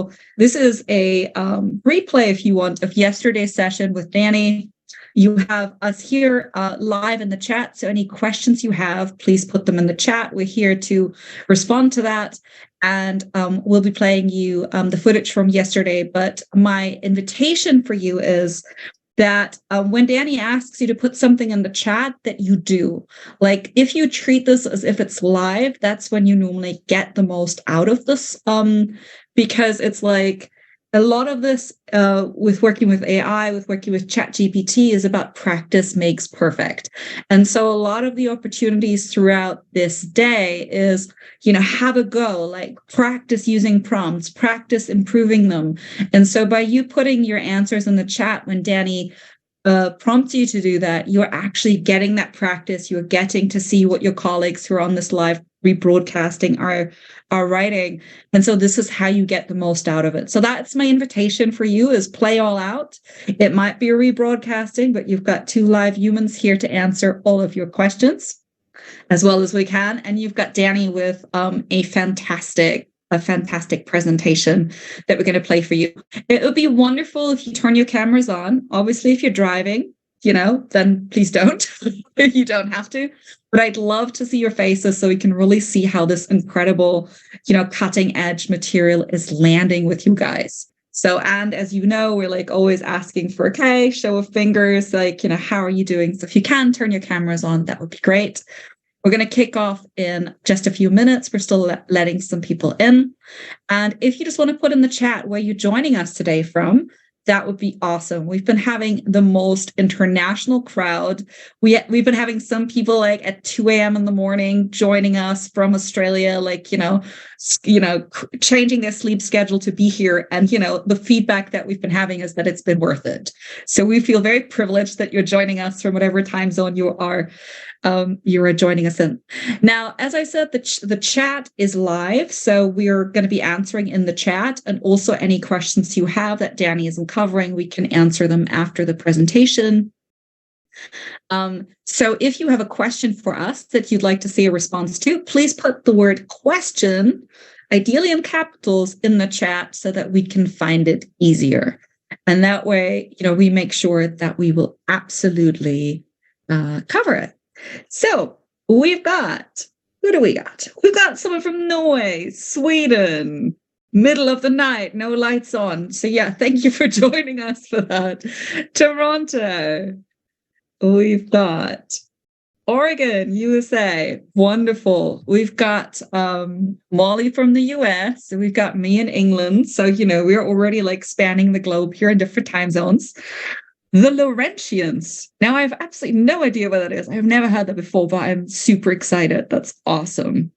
So this is a replay, if you want, of yesterday's session with Danny. You have us here live in the chat. So any questions you have, please put them in the chat. We're here to respond to that. And we'll be playing you the footage from yesterday. But my invitation for you is that when Danny asks you to put something in the chat, that you do. Like, if you treat this as if it's live, that's when you normally get the most out of this. Because it's like, a lot of this with working with AI, with working with ChatGPT, is about practice makes perfect. And so a lot of the opportunities throughout this day is, have a go, like practice using prompts, practice improving them. And so by you putting your answers in the chat when Danny prompts you to do that, you're actually getting that practice. You're getting to see what your colleagues who are on this live rebroadcasting are writing. And so this is how you get the most out of it. So that's my invitation for you, is play all out. It might be a rebroadcasting, but you've got 2 live humans here to answer all of your questions as well as we can. And you've got Danny with a fantastic presentation that we're going to play for you. It would be wonderful if you turn your cameras on. Obviously, if you're driving, then please don't. You don't have to. But I'd love to see your faces so we can really see how this incredible, cutting edge material is landing with you guys. So, and as you know, we're like always asking for a show of fingers, like, how are you doing? So if you can turn your cameras on, that would be great. We're going to kick off in just a few minutes. We're still letting some people in. And if you just want to put in the chat where you're joining us today from, that would be awesome. We've been having the most international crowd. We've been having some people like at 2 a.m. in the morning joining us from Australia, changing their sleep schedule to be here. And, the feedback that we've been having is that it's been worth it. So we feel very privileged that you're joining us from whatever time zone you are joining us in. Now, as I said, the chat is live, so we're going to be answering in the chat, and also any questions you have that Danny isn't covering, we can answer them after the presentation. So if you have a question for us that you'd like to see a response to, please put the word question, ideally in capitals, in the chat so that we can find it easier. And that way, we make sure that we will absolutely cover it. So we've got, who do we got? We've got someone from Norway, Sweden, middle of the night, no lights on. So yeah, thank you for joining us for that. Toronto. We've got Oregon, USA. Wonderful. We've got Molly from the US. So we've got me in England. So, we're already like spanning the globe here in different time zones. The Laurentians. Now, I have absolutely no idea what that is. I've never heard that before, but I'm super excited. That's awesome.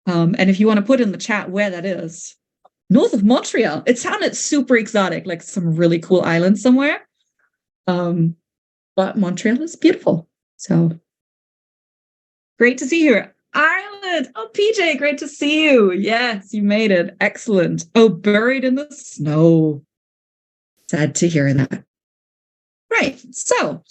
And if you want to put in the chat where that is, north of Montreal. It sounded super exotic, like some really cool island somewhere. But Montreal is beautiful. So great to see you. Ireland. Oh, PJ, great to see you. Yes, you made it. Excellent. Oh, buried in the snow. Sad to hear that. Right. So,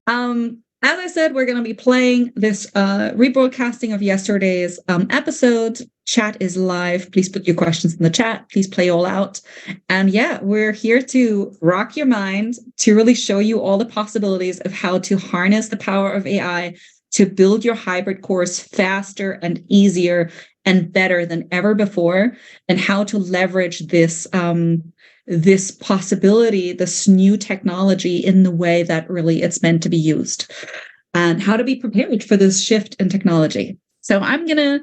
as I said, we're going to be playing this rebroadcasting of yesterday's episode. Chat is live. Please put your questions in the chat. Please play all out. And yeah, we're here to rock your mind, to really show you all the possibilities of how to harness the power of AI to build your hybrid course faster and easier and better than ever before, and how to leverage this this possibility, this new technology in the way that really it's meant to be used, and how to be prepared for this shift in technology. So I'm going to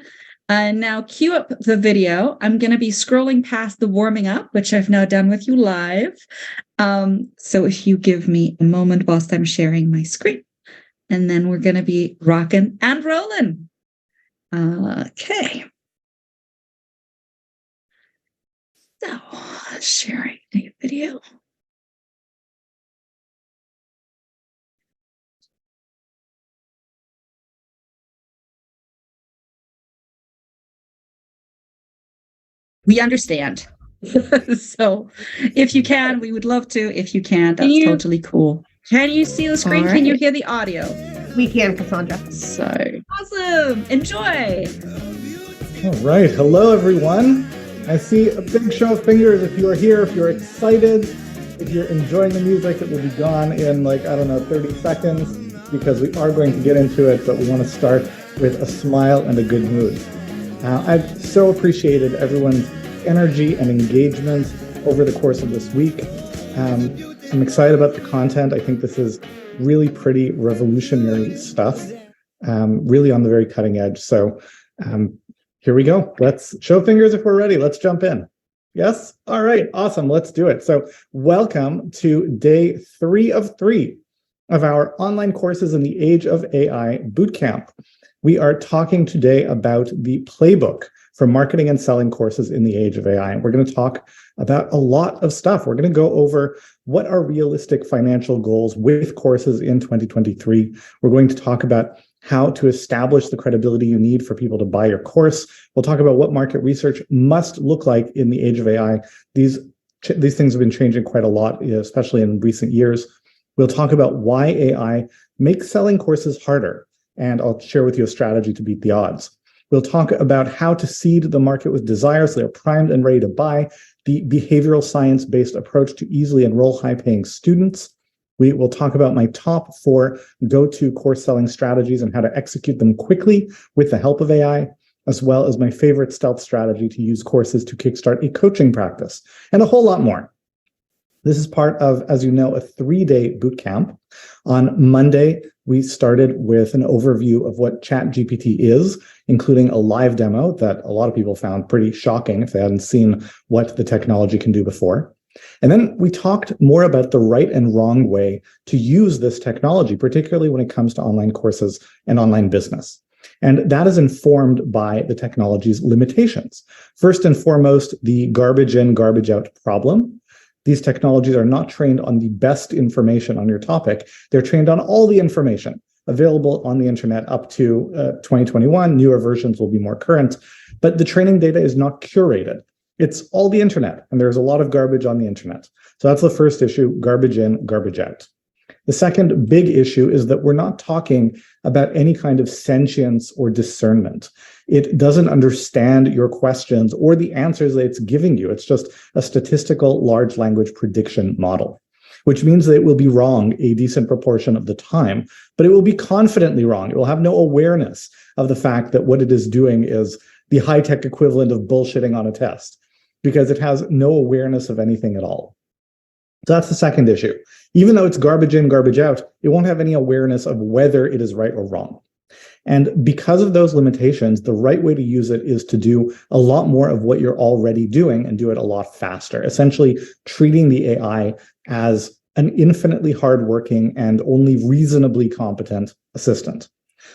now cue up the video. I'm going to be scrolling past the warming up, which I've now done with you live. So if you give me a moment whilst I'm sharing my screen, and then we're going to be rocking and rolling. Okay. So, sharing a video. We understand. So, if you can, we would love to. If you can't, that's totally cool. Can you see the screen? Right. Can you hear the audio? We can, Cassandra. So awesome. Enjoy. All right. Hello, everyone. I see a big show of fingers if you are here, if you're excited, if you're enjoying the music. It will be gone in 30 seconds because we are going to get into it, but we want to start with a smile and a good mood. I've so appreciated everyone's energy and engagement over the course of this week. I'm excited about the content. I think this is really pretty revolutionary stuff, really on the very cutting edge. So here we go. Let's show fingers if we're ready. Let's jump in. Yes? All right. Awesome. Let's do it. So welcome to day 3 of 3 of our online courses in the Age of AI bootcamp. We are talking today about the playbook for marketing and selling courses in the age of AI. And we're going to talk about a lot of stuff. We're going to go over what are realistic financial goals with courses in 2023. We're going to talk about how to establish the credibility you need for people to buy your course. We'll talk about what market research must look like in the age of AI. These things have been changing quite a lot, especially in recent years. We'll talk about why AI makes selling courses harder, and I'll share with you a strategy to beat the odds. We'll talk about how to seed the market with desire so they're primed and ready to buy, the behavioral science-based approach to easily enroll high-paying students. We will talk about my top 4 go-to course selling strategies and how to execute them quickly with the help of AI, as well as my favorite stealth strategy to use courses to kickstart a coaching practice, and a whole lot more. This is part of, as you know, a 3-day bootcamp. On Monday, we started with an overview of what ChatGPT is, including a live demo that a lot of people found pretty shocking if they hadn't seen what the technology can do before. And then we talked more about the right and wrong way to use this technology, particularly when it comes to online courses and online business. And that is informed by the technology's limitations. First and foremost, the garbage in, garbage out problem. These technologies are not trained on the best information on your topic. They're trained on all the information available on the internet up to 2021. Newer versions will be more current, but the training data is not curated. It's all the internet, and there's a lot of garbage on the internet. So that's the first issue, garbage in, garbage out. The second big issue is that we're not talking about any kind of sentience or discernment. It doesn't understand your questions or the answers that it's giving you. It's just a statistical large language prediction model, which means that it will be wrong a decent proportion of the time, but it will be confidently wrong. It will have no awareness of the fact that what it is doing is the high-tech equivalent of bullshitting on a test, because it has no awareness of anything at all. So that's the second issue. Even though it's garbage in, garbage out, it won't have any awareness of whether it is right or wrong. And because of those limitations, the right way to use it is to do a lot more of what you're already doing and do it a lot faster, essentially treating the AI as an infinitely hardworking and only reasonably competent assistant.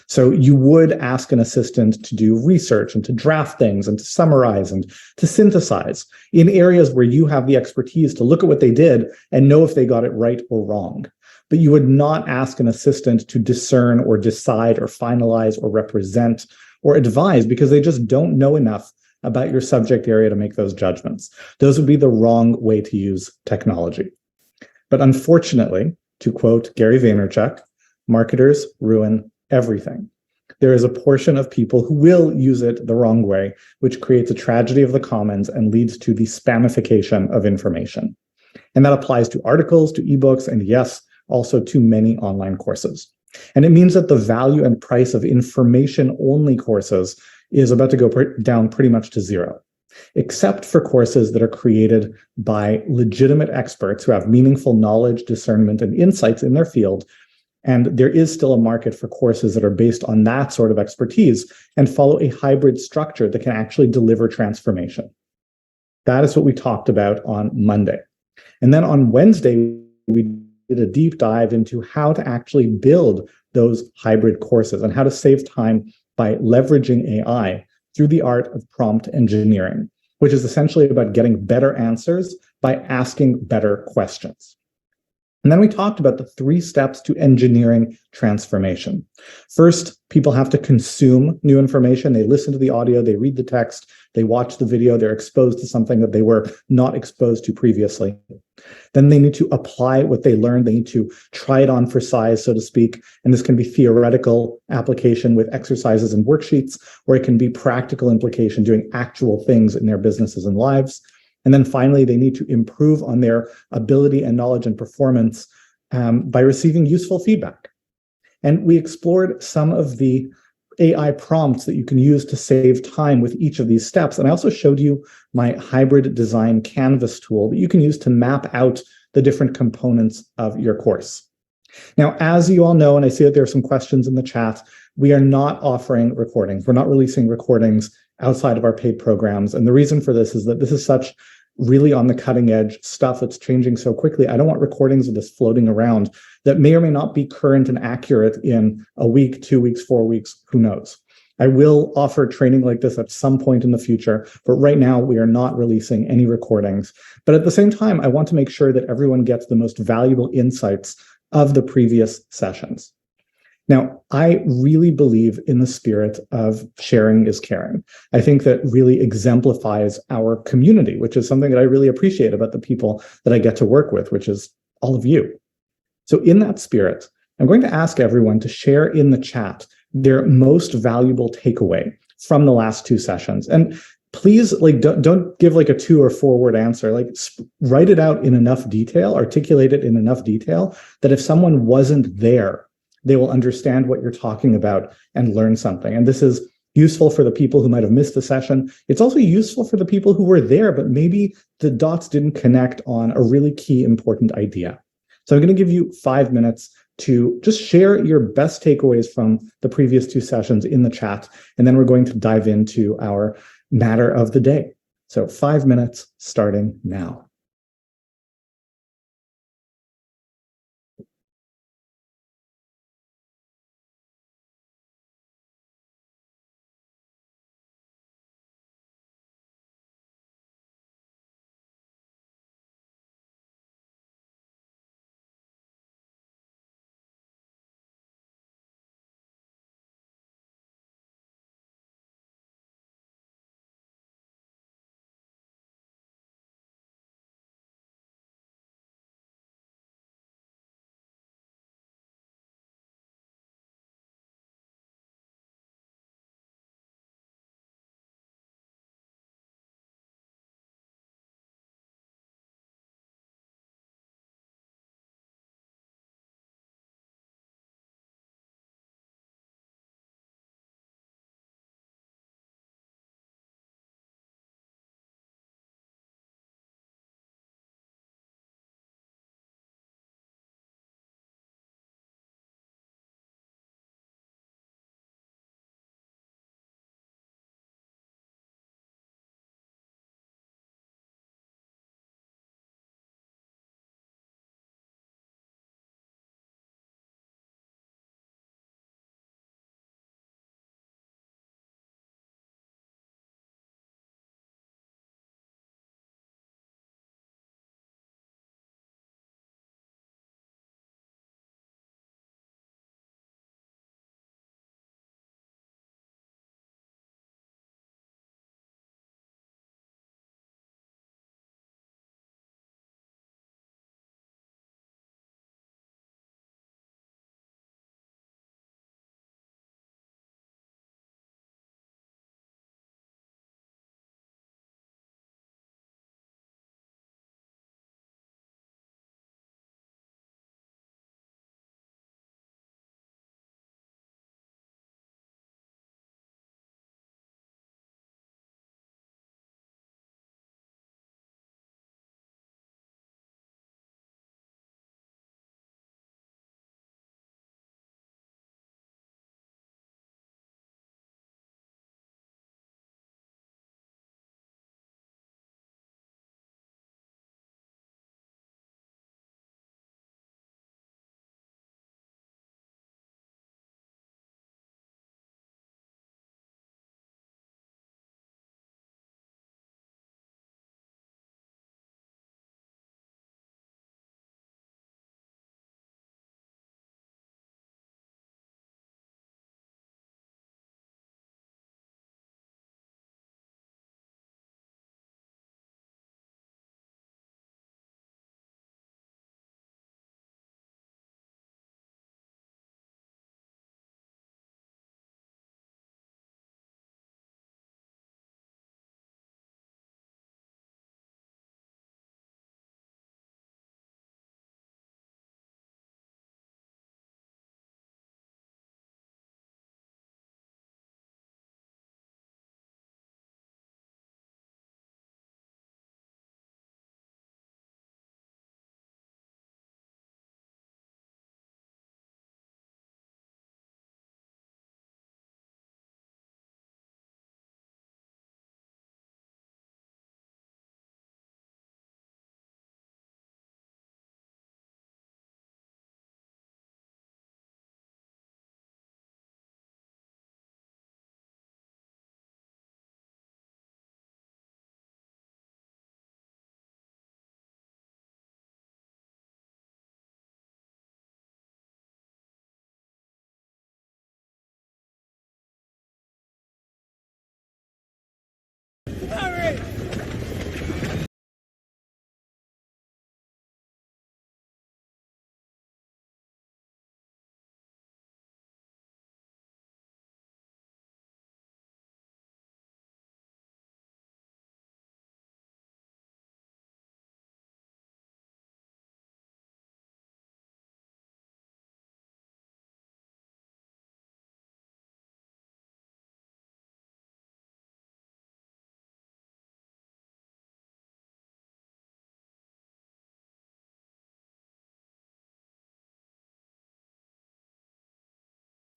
So you would ask an assistant to do research and to draft things and to summarize and to synthesize in areas where you have the expertise to look at what they did and know if they got it right or wrong. But you would not ask an assistant to discern or decide or finalize or represent or advise, because they just don't know enough about your subject area to make those judgments. Those would be the wrong way to use technology. But unfortunately, to quote Gary Vaynerchuk, marketers ruin everything. There is a portion of people who will use it the wrong way, which creates a tragedy of the commons and leads to the spamification of information. And that applies to articles, to ebooks, and yes, also to many online courses. And it means that the value and price of information-only courses is about to go down pretty much to zero, except for courses that are created by legitimate experts who have meaningful knowledge, discernment, and insights in their field. And there is still a market for courses that are based on that sort of expertise and follow a hybrid structure that can actually deliver transformation. That is what we talked about on Monday. And then on Wednesday, we did a deep dive into how to actually build those hybrid courses and how to save time by leveraging AI through the art of prompt engineering, which is essentially about getting better answers by asking better questions. And then we talked about the 3 steps to engineering transformation. First, people have to consume new information. They listen to the audio, they read the text, they watch the video, they're exposed to something that they were not exposed to previously. Then they need to apply what they learned. They need to try it on for size, so to speak. And this can be theoretical application with exercises and worksheets, or it can be practical implication doing actual things in their businesses and lives. And then finally, they need to improve on their ability and knowledge and performance by receiving useful feedback. And we explored some of the AI prompts that you can use to save time with each of these steps. And I also showed you my hybrid design canvas tool that you can use to map out the different components of your course. Now, as you all know, and I see that there are some questions in the chat, we are not offering recordings. We're not releasing recordings outside of our paid programs. And the reason for this is that this is such really on the cutting edge stuff that's changing so quickly. I don't want recordings of this floating around that may or may not be current and accurate in a week, 2 weeks, 4 weeks, who knows. I will offer training like this at some point in the future, but right now we are not releasing any recordings. But at the same time, I want to make sure that everyone gets the most valuable insights of the previous sessions. Now, I really believe in the spirit of sharing is caring. I think that really exemplifies our community, which is something that I really appreciate about the people that I get to work with, which is all of you. So in that spirit, I'm going to ask everyone to share in the chat their most valuable takeaway from the last 2 sessions. And please, don't give a 2 or 4 word answer. Write it out in enough detail, articulate it in enough detail that if someone wasn't there, they will understand what you're talking about and learn something. And this is useful for the people who might have missed the session. It's also useful for the people who were there, but maybe the dots didn't connect on a really key, important idea. So I'm going to give you 5 minutes to just share your best takeaways from the previous 2 sessions in the chat, and then we're going to dive into our matter of the day. So 5 minutes starting now.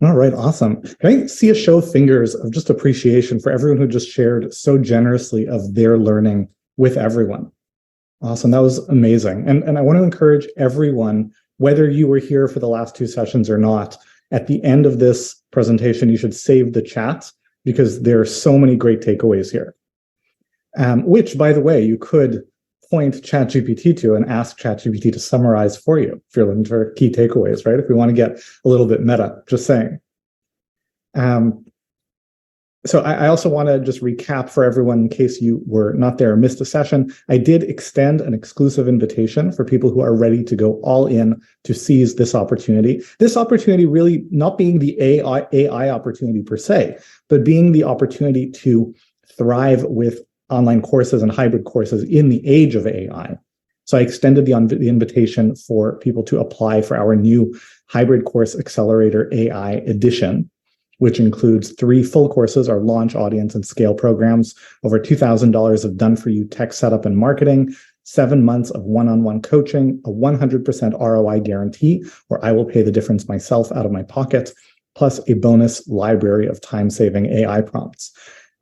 All right, awesome. Can I see a show of fingers of just appreciation for everyone who just shared so generously of their learning with everyone? Awesome. That was amazing. And I want to encourage everyone, whether you were here for the last two sessions or not, at the end of this presentation, you should save the chat because there are so many great takeaways here. Which, by the way, you could point ChatGPT to and ask ChatGPT to summarize for you if you're looking for key takeaways, right? If we want to get a little bit meta, just saying. So I also want to just recap for everyone in case you were not there or missed a session. I did extend an exclusive invitation for people who are ready to go all in to seize this opportunity. This opportunity really not being the AI opportunity per se, but being the opportunity to thrive with online courses and hybrid courses in the age of AI. So I extended the invitation for people to apply for our new Hybrid Course Accelerator AI edition, which includes 3 full courses, our launch, audience, and scale programs, over $2,000 of done-for-you tech setup and marketing, 7 months of one-on-one coaching, a 100% ROI guarantee, where I will pay the difference myself out of my pocket, plus a bonus library of time-saving AI prompts.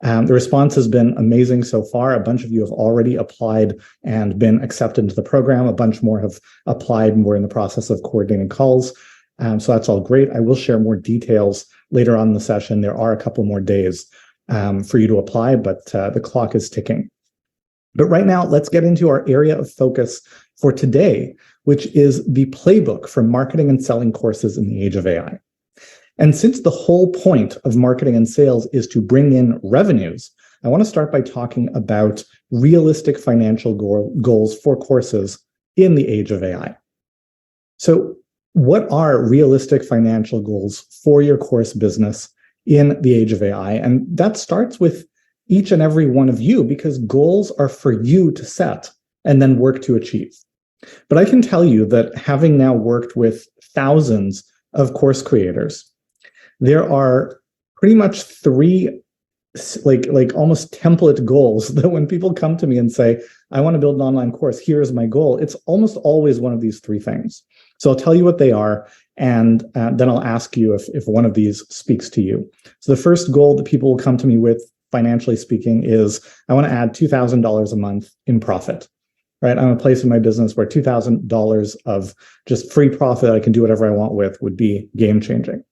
The response has been amazing so far. A bunch of you have already applied and been accepted into the program. A bunch more have applied and we're in the process of coordinating calls. So that's all great. I will share more details later on in the session. There are a couple more days for you to apply, but the clock is ticking. But right now, let's get into our area of focus for today, which is the playbook for marketing and selling courses in the age of AI. And since the whole point of marketing and sales is to bring in revenues, I want to start by talking about realistic financial goals for courses in the age of AI. So what are realistic financial goals for your course business in the age of AI? And that starts with each and every one of you, because goals are for you to set and then work to achieve. But I can tell you that having now worked with thousands of course creators, there are pretty much 3 like almost template goals that when people come to me and say, I want to build an online course, here's my goal, it's almost always one of these 3 things. So I'll tell you what they are, and then I'll ask you if one of these speaks to you. So the first goal that people will come to me with, financially speaking, is I want to add $2,000 a month in profit. Right? I'm a place in my business where $2,000 of just free profit I can do whatever I want with would be game changing.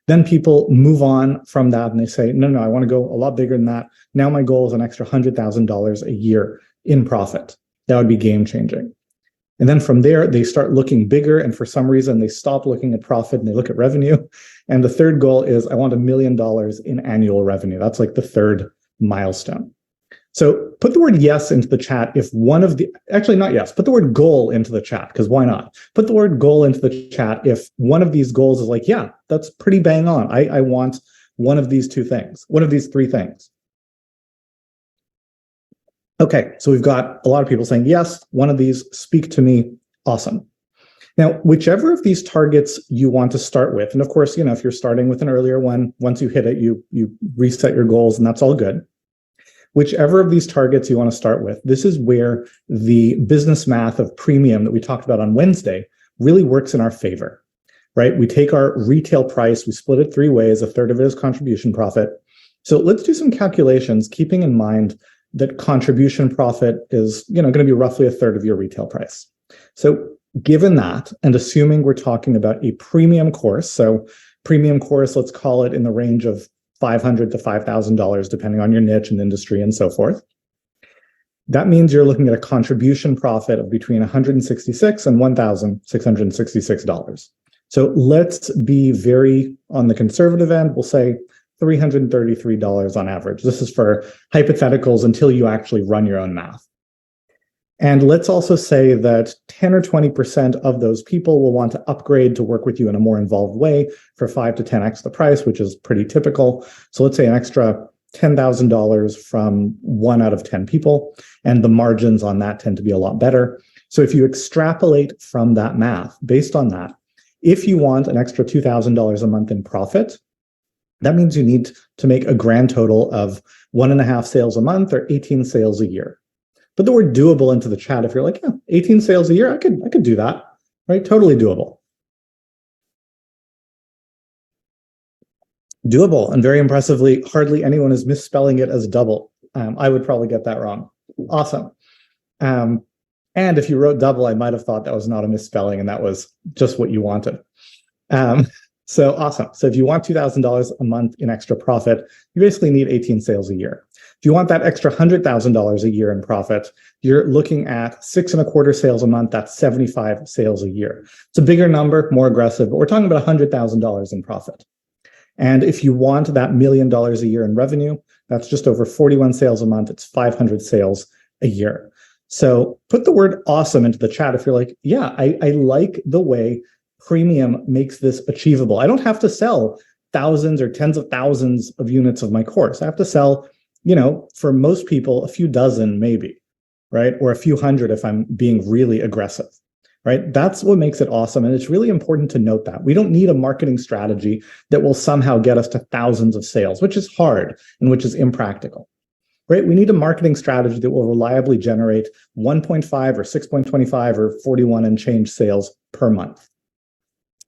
Then people move on from that and they say, no, I want to go a lot bigger than that. Now my goal is an extra $100,000 a year in profit. That would be game changing. And then from there, they start looking bigger. And for some reason, they stop looking at profit and they look at revenue. And the third goal is I want $1 million in annual revenue. That's like the third milestone. So put the word yes into the chat if one of the, actually not yes, put the word goal into the chat, because why not? Put the word goal into the chat if one of these goals is like, yeah, that's pretty bang on. I want one of these 2 things, one of these 3 things. Okay, so we've got a lot of people saying, yes, one of these, speak to me, awesome. Now, whichever of these targets you want to start with, and of course, if you're starting with an earlier one, once you hit it, you reset your goals and that's all good. Whichever of these targets you want to start with, this is where the business math of premium that we talked about on Wednesday really works in our favor, right? We take our retail price, we split it 3 ways, a third of it is contribution profit. So let's do some calculations, keeping in mind that contribution profit is going to be roughly a third of your retail price. So given that, and assuming we're talking about a premium course, so premium course, let's call it in the range of $500 to $5,000, depending on your niche and industry and so forth. That means you're looking at a contribution profit of between $166 and $1,666. So let's be very on the conservative end. We'll say $333 on average. This is for hypotheticals until you actually run your own math. And let's also say that 10 or 20% of those people will want to upgrade to work with you in a more involved way for 5 to 10x the price, which is pretty typical. So let's say an extra $10,000 from 1 out of 10 people, and the margins on that tend to be a lot better. So if you extrapolate from that math, based on that, if you want an extra $2,000 a month in profit, that means you need to make a grand total of 1.5 sales a month or 18 sales a year. Put the word doable into the chat if you're like, yeah, 18 sales a year, I could do that, right? Totally doable. Doable, and very impressively, hardly anyone is misspelling it as double. I would probably get that wrong. Awesome. Um, and if you wrote double, I might have thought that was not a misspelling and that was just what you wanted. Um, so awesome. So if you want $2,000 a month in extra profit, you basically need 18 sales a year. If you want that extra $100,000 a year in profit, you're looking at 6.25 sales a month. That's 75 sales a year. It's a bigger number, more aggressive, but we're talking about $100,000 in profit. And if you want that $1 million a year in revenue, that's just over 41 sales a month. It's 500 sales a year. So put the word awesome into the chat if you're like, yeah, I like the way Premium makes this achievable. I don't have to sell thousands or tens of thousands of units of my course. I have to sell, for most people, a few dozen maybe, right? Or a few hundred if I'm being really aggressive, right? That's what makes it awesome. And it's really important to note that. We don't need a marketing strategy that will somehow get us to thousands of sales, which is hard and which is impractical. Right? We need a marketing strategy that will reliably generate 1.5 or 6.25 or 41 and change sales per month.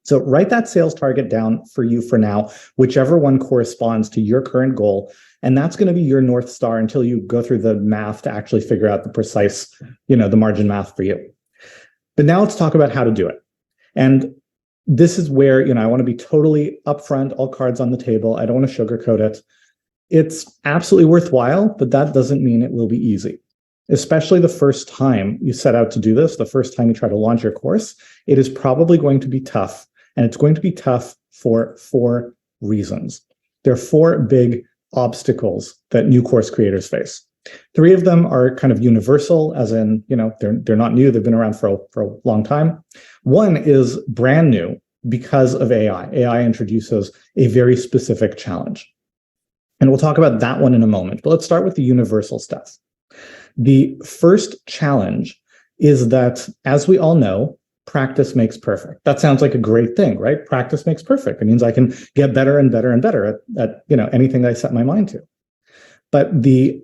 So write that sales target down for you for now, whichever one corresponds to your current goal. And that's going to be your North Star until you go through the math to actually figure out the precise, the margin math for you. But now let's talk about how to do it. And this is where, I want to be totally upfront, all cards on the table. I don't want to sugarcoat it. It's absolutely worthwhile, but that doesn't mean it will be easy. Especially the first time you set out to do this, the first time you try to launch your course, it is probably going to be tough. And it's going to be tough for 4 reasons. There are 4 big obstacles that new course creators face. 3 of them are kind of universal, as in, they're not new, they've been around for a long time. 1 is brand new because of AI. AI introduces a very specific challenge. And we'll talk about that one in a moment, but let's start with the universal stuff. The first challenge is that, as we all know, practice makes perfect. That sounds like a great thing, right? Practice makes perfect. It means I can get better and better and better at anything I set my mind to. But the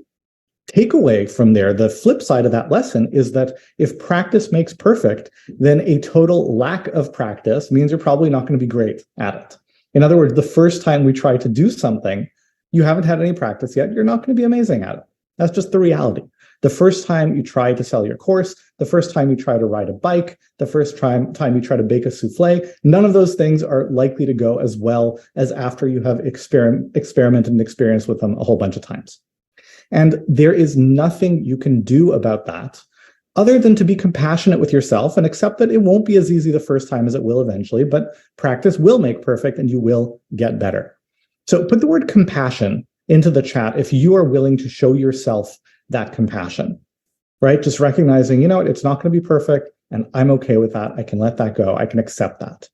takeaway from there, the flip side of that lesson, is that if practice makes perfect, then a total lack of practice means you're probably not going to be great at it. In other words, the first time we try to do something, you haven't had any practice yet, you're not going to be amazing at it. That's just the reality. The first time you try to sell your course, the first time you try to ride a bike, the first time you try to bake a souffle, none of those things are likely to go as well as after you have experimented and experienced with them a whole bunch of times. And there is nothing you can do about that other than to be compassionate with yourself and accept that it won't be as easy the first time as it will eventually, but practice will make perfect and you will get better. So put the word compassion into the chat if you are willing to show yourself that compassion, right? Just recognizing, it's not going to be perfect and I'm okay with that. I can let that go. I can accept that.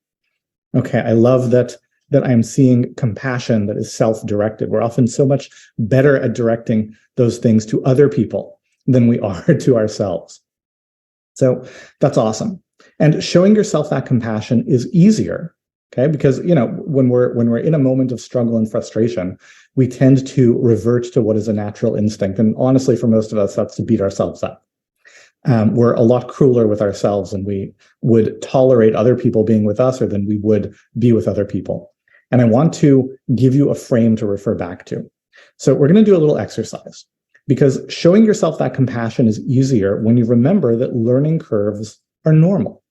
Okay, I love that I'm seeing compassion that is self-directed. We're often so much better at directing those things to other people than we are to ourselves. So that's awesome. And showing yourself that compassion is easier. Okay, because when we're in a moment of struggle and frustration, we tend to revert to what is a natural instinct, and honestly, for most of us, that's to beat ourselves up. We're a lot crueler with ourselves, and we would tolerate other people being with us, or than we would be with other people. And I want to give you a frame to refer back to. So we're going to do a little exercise, because showing yourself that compassion is easier when you remember that learning curves are normal.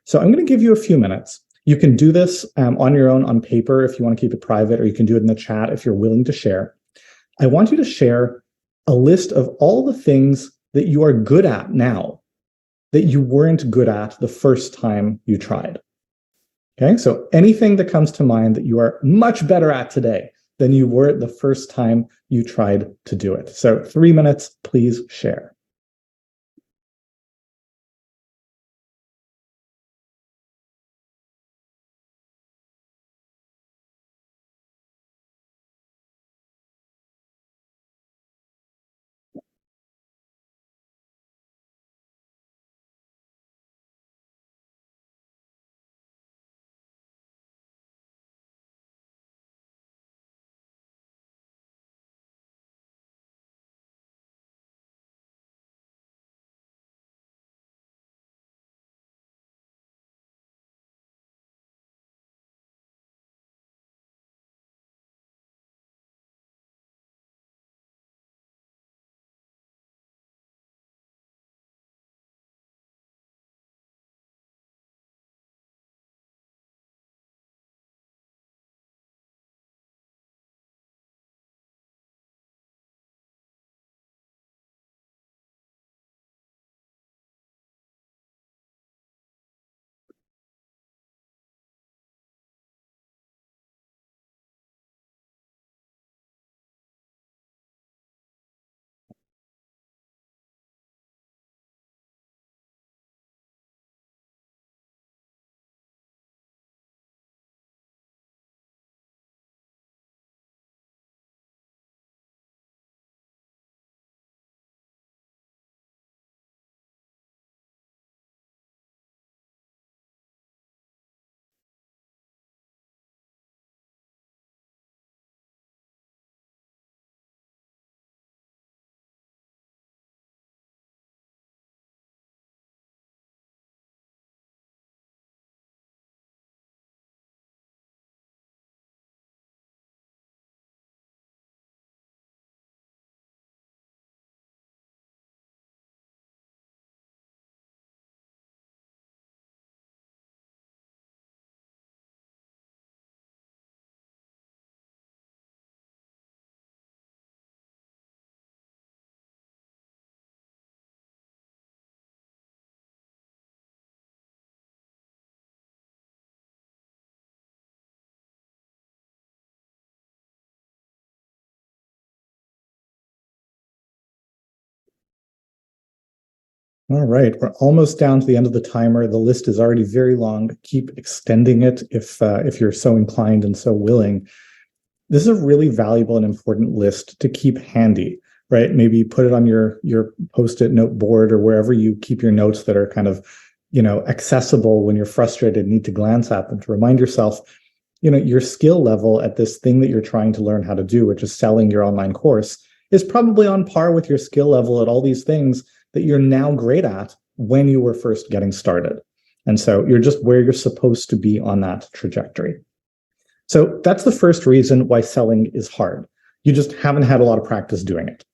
So I'm going to give you a few minutes. You can do this on your own on paper if you want to keep it private, or you can do it in the chat if you're willing to share. I want you to share a list of all the things that you are good at now that you weren't good at the first time you tried. Okay, so anything that comes to mind that you are much better at today than you were the first time you tried to do it. So 3 minutes, please share. All right, we're almost down to the end of the timer. The list is already very long. Keep extending it if you're so inclined and so willing. This is a really valuable and important list to keep handy, right? Maybe put it on your Post-it note board or wherever you keep your notes that are kind of, accessible when you're frustrated and need to glance at them to remind yourself, your skill level at this thing that you're trying to learn how to do, which is selling your online course, is probably on par with your skill level at all these things that you're now great at when you were first getting started. And so you're just where you're supposed to be on that trajectory. So that's the first reason why selling is hard. You just haven't had a lot of practice doing it.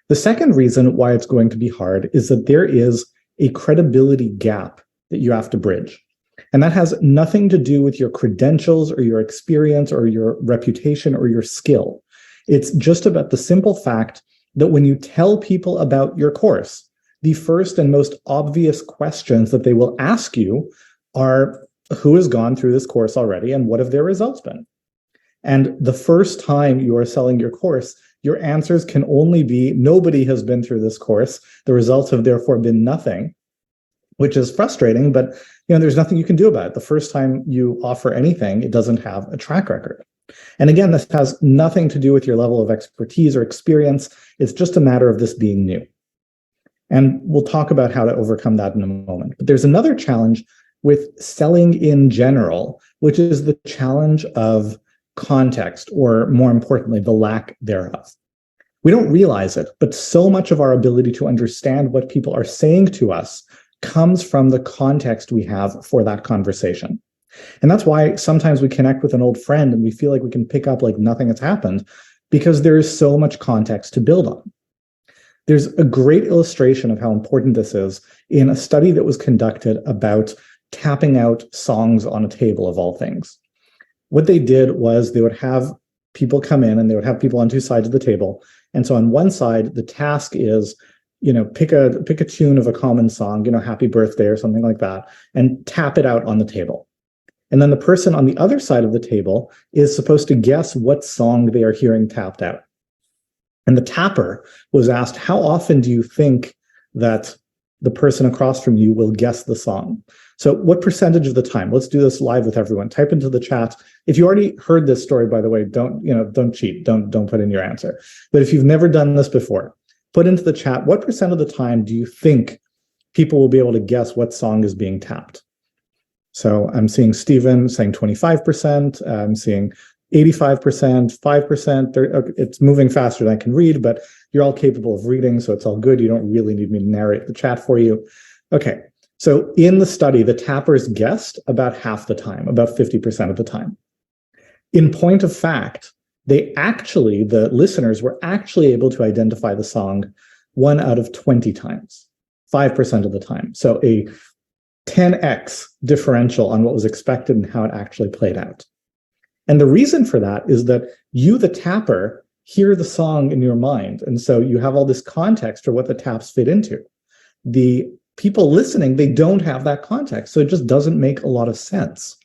The second reason why it's going to be hard is that there is a credibility gap that you have to bridge. And that has nothing to do with your credentials or your experience or your reputation or your skill. It's just about the simple fact that when you tell people about your course, the first and most obvious questions that they will ask you are, who has gone through this course already and what have their results been? And the first time you are selling your course, your answers can only be, nobody has been through this course. The results have therefore been nothing, which is frustrating, but there's nothing you can do about it. The first time you offer anything, it doesn't have a track record. And again, this has nothing to do with your level of expertise or experience. It's just a matter of this being new. And we'll talk about how to overcome that in a moment. But there's another challenge with selling in general, which is the challenge of context, or more importantly, the lack thereof. We don't realize it, but so much of our ability to understand what people are saying to us comes from the context we have for that conversation. And that's why sometimes we connect with an old friend and we feel like we can pick up like nothing has happened, because there is so much context to build on. There's a great illustration of how important this is in a study that was conducted about tapping out songs on a table, of all things. What they did was they would have people come in and they would have people on two sides of the table. And so on one side, the task is, pick a tune of a common song, Happy Birthday or something like that, and tap it out on the table. And then the person on the other side of the table is supposed to guess what song they are hearing tapped out. And the tapper was asked, how often do you think that the person across from you will guess the song? So what percentage of the time? Let's do this live with everyone. Type into the chat. If you already heard this story, by the way, don't cheat. Don't put in your answer. But if you've never done this before, put into the chat, what percent of the time do you think people will be able to guess what song is being tapped? So I'm seeing Stephen saying 25%. I'm seeing 85%, 5%. 30, okay, it's moving faster than I can read, but you're all capable of reading, so it's all good. You don't really need me to narrate the chat for you. Okay, so in the study, the tappers guessed about half the time, about 50% of the time. In point of fact, the listeners were actually able to identify the song 1 out of 20 times, 5% of the time. So a 10x differential on what was expected and how it actually played out. And the reason for that is that you, the tapper, hear the song in your mind. And so you have all this context for what the taps fit into. The people listening, they don't have that context. So it just doesn't make a lot of sense.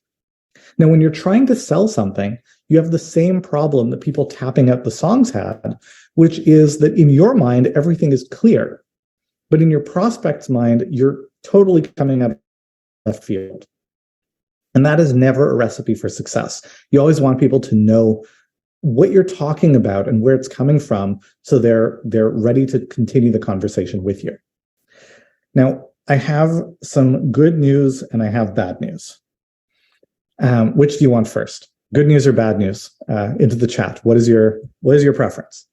Now, when you're trying to sell something, you have the same problem that people tapping out the songs had, which is that in your mind, everything is clear. But in your prospect's mind, you're totally coming out of left field. And that is never a recipe for success. You always want people to know what you're talking about and where it's coming from, so they're ready to continue the conversation with you. Now, I have some good news and I have bad news. Which do you want first? Good news or bad news? Into the chat. What is your preference?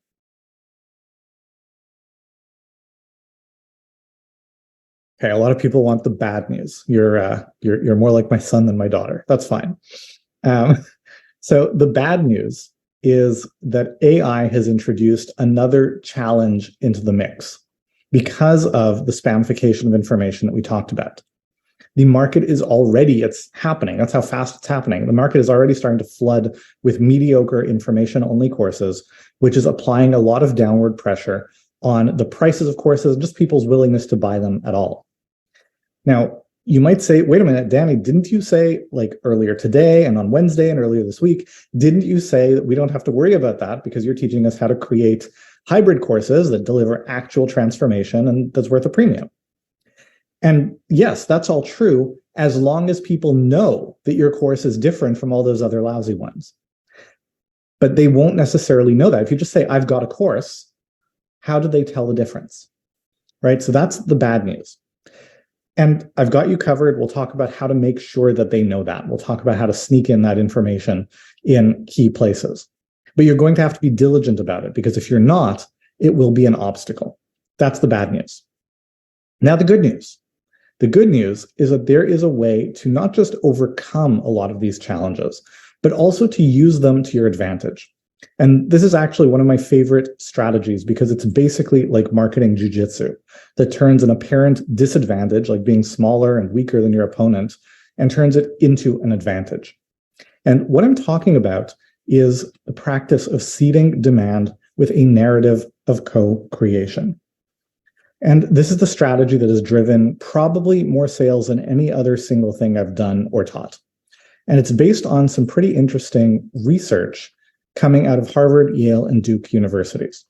Okay, a lot of people want the bad news. You're more like my son than my daughter. That's fine. So the bad news is that AI has introduced another challenge into the mix because of the spamification of information that we talked about. The market is already, it's happening. That's how fast it's happening. The market is already starting to flood with mediocre information-only courses, which is applying a lot of downward pressure on the prices of courses, just people's willingness to buy them at all. Now, you might say, wait a minute, Danny, didn't you say like earlier today and on Wednesday and earlier this week, didn't you say that we don't have to worry about that because you're teaching us how to create hybrid courses that deliver actual transformation and that's worth a premium? And yes, that's all true as long as people know that your course is different from all those other lousy ones. But they won't necessarily know that. If you just say, I've got a course, how do they tell the difference? Right? So that's the bad news. And I've got you covered. We'll talk about how to make sure that they know that. We'll talk about how to sneak in that information in key places. But you're going to have to be diligent about it, because if you're not, it will be an obstacle. That's the bad news. Now, the good news. The good news is that there is a way to not just overcome a lot of these challenges, but also to use them to your advantage. And this is actually one of my favorite strategies, because it's basically like marketing jujitsu that turns an apparent disadvantage, like being smaller and weaker than your opponent, and turns it into an advantage. And what I'm talking about is the practice of seeding demand with a narrative of co-creation. And this is the strategy that has driven probably more sales than any other single thing I've done or taught. And it's based on some pretty interesting research coming out of Harvard, Yale, and Duke universities.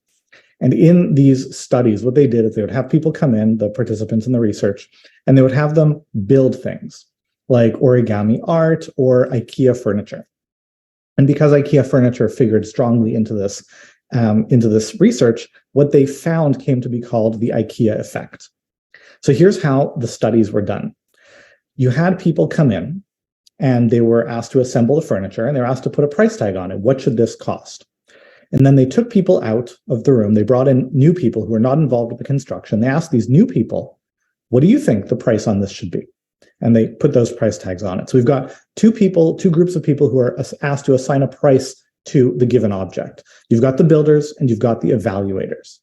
And in these studies, what they did is they would have people come in, the participants in the research, and they would have them build things like origami art or IKEA furniture. And because IKEA furniture figured strongly into this research, what they found came to be called the IKEA effect. So here's how the studies were done. You had people come in and they were asked to assemble the furniture, and they were asked to put a price tag on it. What should this cost? And then they took people out of the room. They brought in new people who were not involved with the construction. They asked these new people, what do you think the price on this should be? And they put those price tags on it. So we've got two groups of people who are asked to assign a price to the given object. You've got the builders and you've got the evaluators.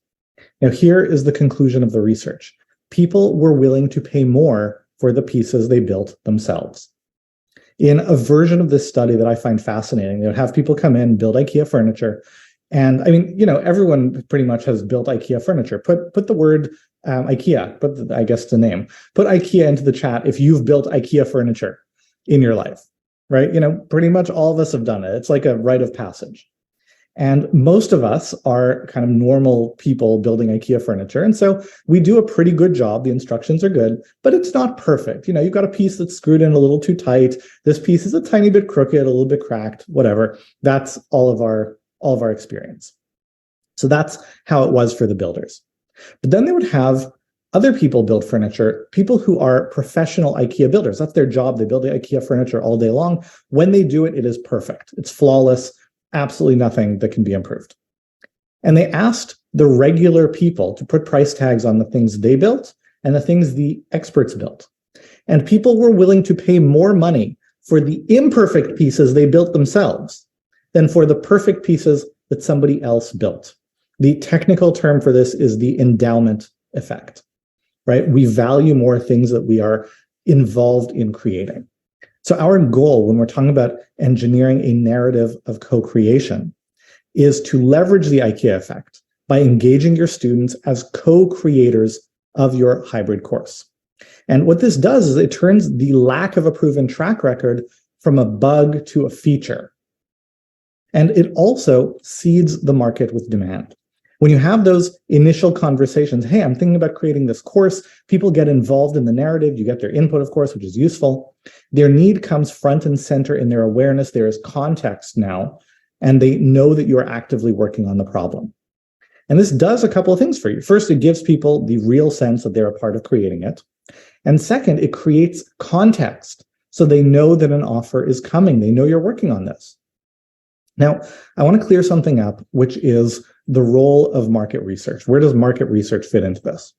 Now, here is the conclusion of the research. People were willing to pay more for the pieces they built themselves. In a version of this study that I find fascinating, they would have people come in, build IKEA furniture. And I mean, everyone pretty much has built IKEA furniture. Put the word IKEA, I guess the name. Put IKEA into the chat if you've built IKEA furniture in your life, right? Pretty much all of us have done it. It's like a rite of passage. And most of us are kind of normal people building IKEA furniture. And so we do a pretty good job. The instructions are good, but it's not perfect. You've got a piece that's screwed in a little too tight. This piece is a tiny bit crooked, a little bit cracked, whatever. That's all of our experience. So that's how it was for the builders. But then they would have other people build furniture, people who are professional IKEA builders. That's their job. They build the IKEA furniture all day long. When they do it, it is perfect. It's flawless. Absolutely nothing that can be improved. And they asked the regular people to put price tags on the things they built and the things the experts built. And people were willing to pay more money for the imperfect pieces they built themselves than for the perfect pieces that somebody else built. The technical term for this is the endowment effect, right? We value more things that we are involved in creating. So our goal when we're talking about engineering a narrative of co-creation is to leverage the IKEA effect by engaging your students as co-creators of your hybrid course. And what this does is it turns the lack of a proven track record from a bug to a feature. And it also seeds the market with demand. When you have those initial conversations, hey, I'm thinking about creating this course, people get involved in the narrative, you get their input, of course, which is useful. Their need comes front and center in their awareness. There is context now, and they know that you're actively working on the problem. And this does a couple of things for you. First, it gives people the real sense that they're a part of creating it. And second, it creates context so they know that an offer is coming. They know you're working on this. Now, I want to clear something up, which is the role of market research. Where does market research fit into this?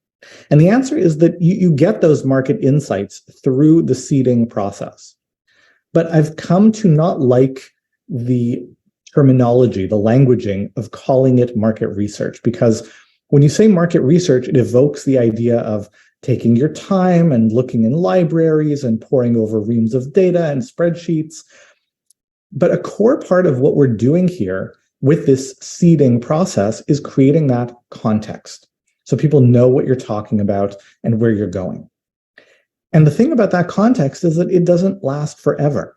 And the answer is that you get those market insights through the seeding process. But I've come to not like the terminology, the languaging of calling it market research, because when you say market research, it evokes the idea of taking your time and looking in libraries and poring over reams of data and spreadsheets. But a core part of what we're doing here with this seeding process is creating that context so people know what you're talking about and where you're going. And the thing about that context is that it doesn't last forever.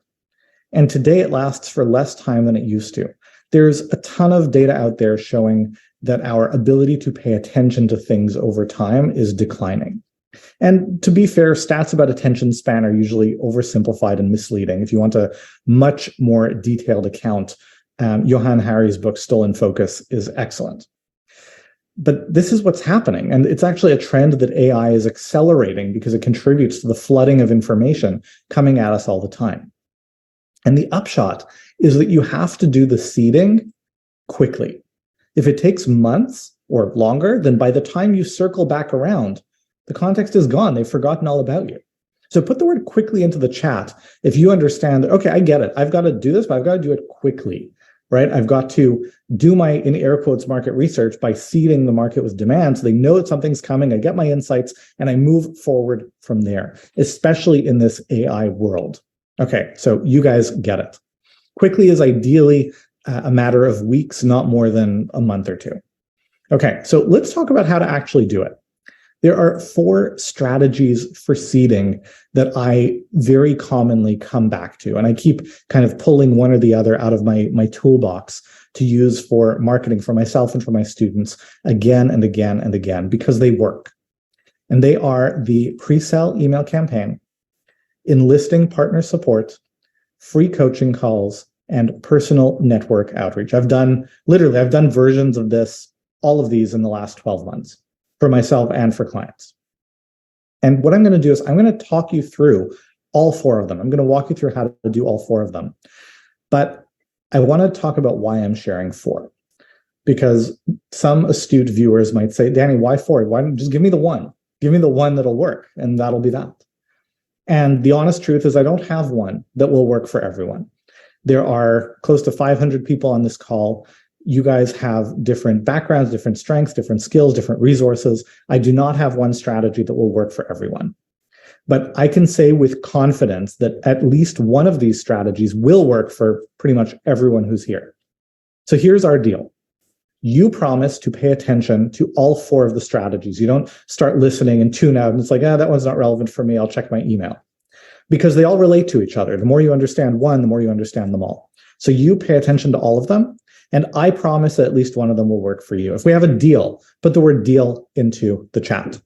And today it lasts for less time than it used to. There's a ton of data out there showing that our ability to pay attention to things over time is declining. And to be fair, stats about attention span are usually oversimplified and misleading. If you want a much more detailed account, Johann Hari's book, Still in Focus, is excellent. But this is what's happening. And it's actually a trend that AI is accelerating because it contributes to the flooding of information coming at us all the time. And the upshot is that you have to do the seeding quickly. If it takes months or longer, then by the time you circle back around, the context is gone. They've forgotten all about you. So put the word quickly into the chat if you understand that, okay, I get it. I've got to do this, but I've got to do it quickly, right? I've got to do my, in air quotes, market research by seeding the market with demand so they know that something's coming. I get my insights and I move forward from there, especially in this AI world. Okay, so you guys get it. Quickly is ideally a matter of weeks, not more than a month or two. Okay, so let's talk about how to actually do it. There are 4 strategies for seeding that I very commonly come back to, and I keep kind of pulling one or the other out of my toolbox to use for marketing for myself and for my students again and again and again because they work. And they are the pre-sale email campaign, enlisting partner support, free coaching calls, and personal network outreach. I've done versions of this, all of these in the last 12 months. For myself and for clients. And what I'm going to do is I'm going to talk you through all 4 of them. I'm going to walk you through how to do all 4 of them. But I want to talk about why I'm sharing 4. Because some astute viewers might say, Danny, why 4? Why don't you just give me the one? Give me the one that'll work, and that'll be that. And the honest truth is I don't have one that will work for everyone. There are close to 500 people on this call. You guys have different backgrounds, different strengths, different skills, different resources. I do not have one strategy that will work for everyone. But I can say with confidence that at least one of these strategies will work for pretty much everyone who's here. So here's our deal. You promise to pay attention to all 4 of the strategies. You don't start listening and tune out and it's like, that one's not relevant for me. I'll check my email. Because they all relate to each other. The more you understand one, the more you understand them all. So you pay attention to all of them. And I promise that at least one of them will work for you. If we have a deal, put the word deal into the chat.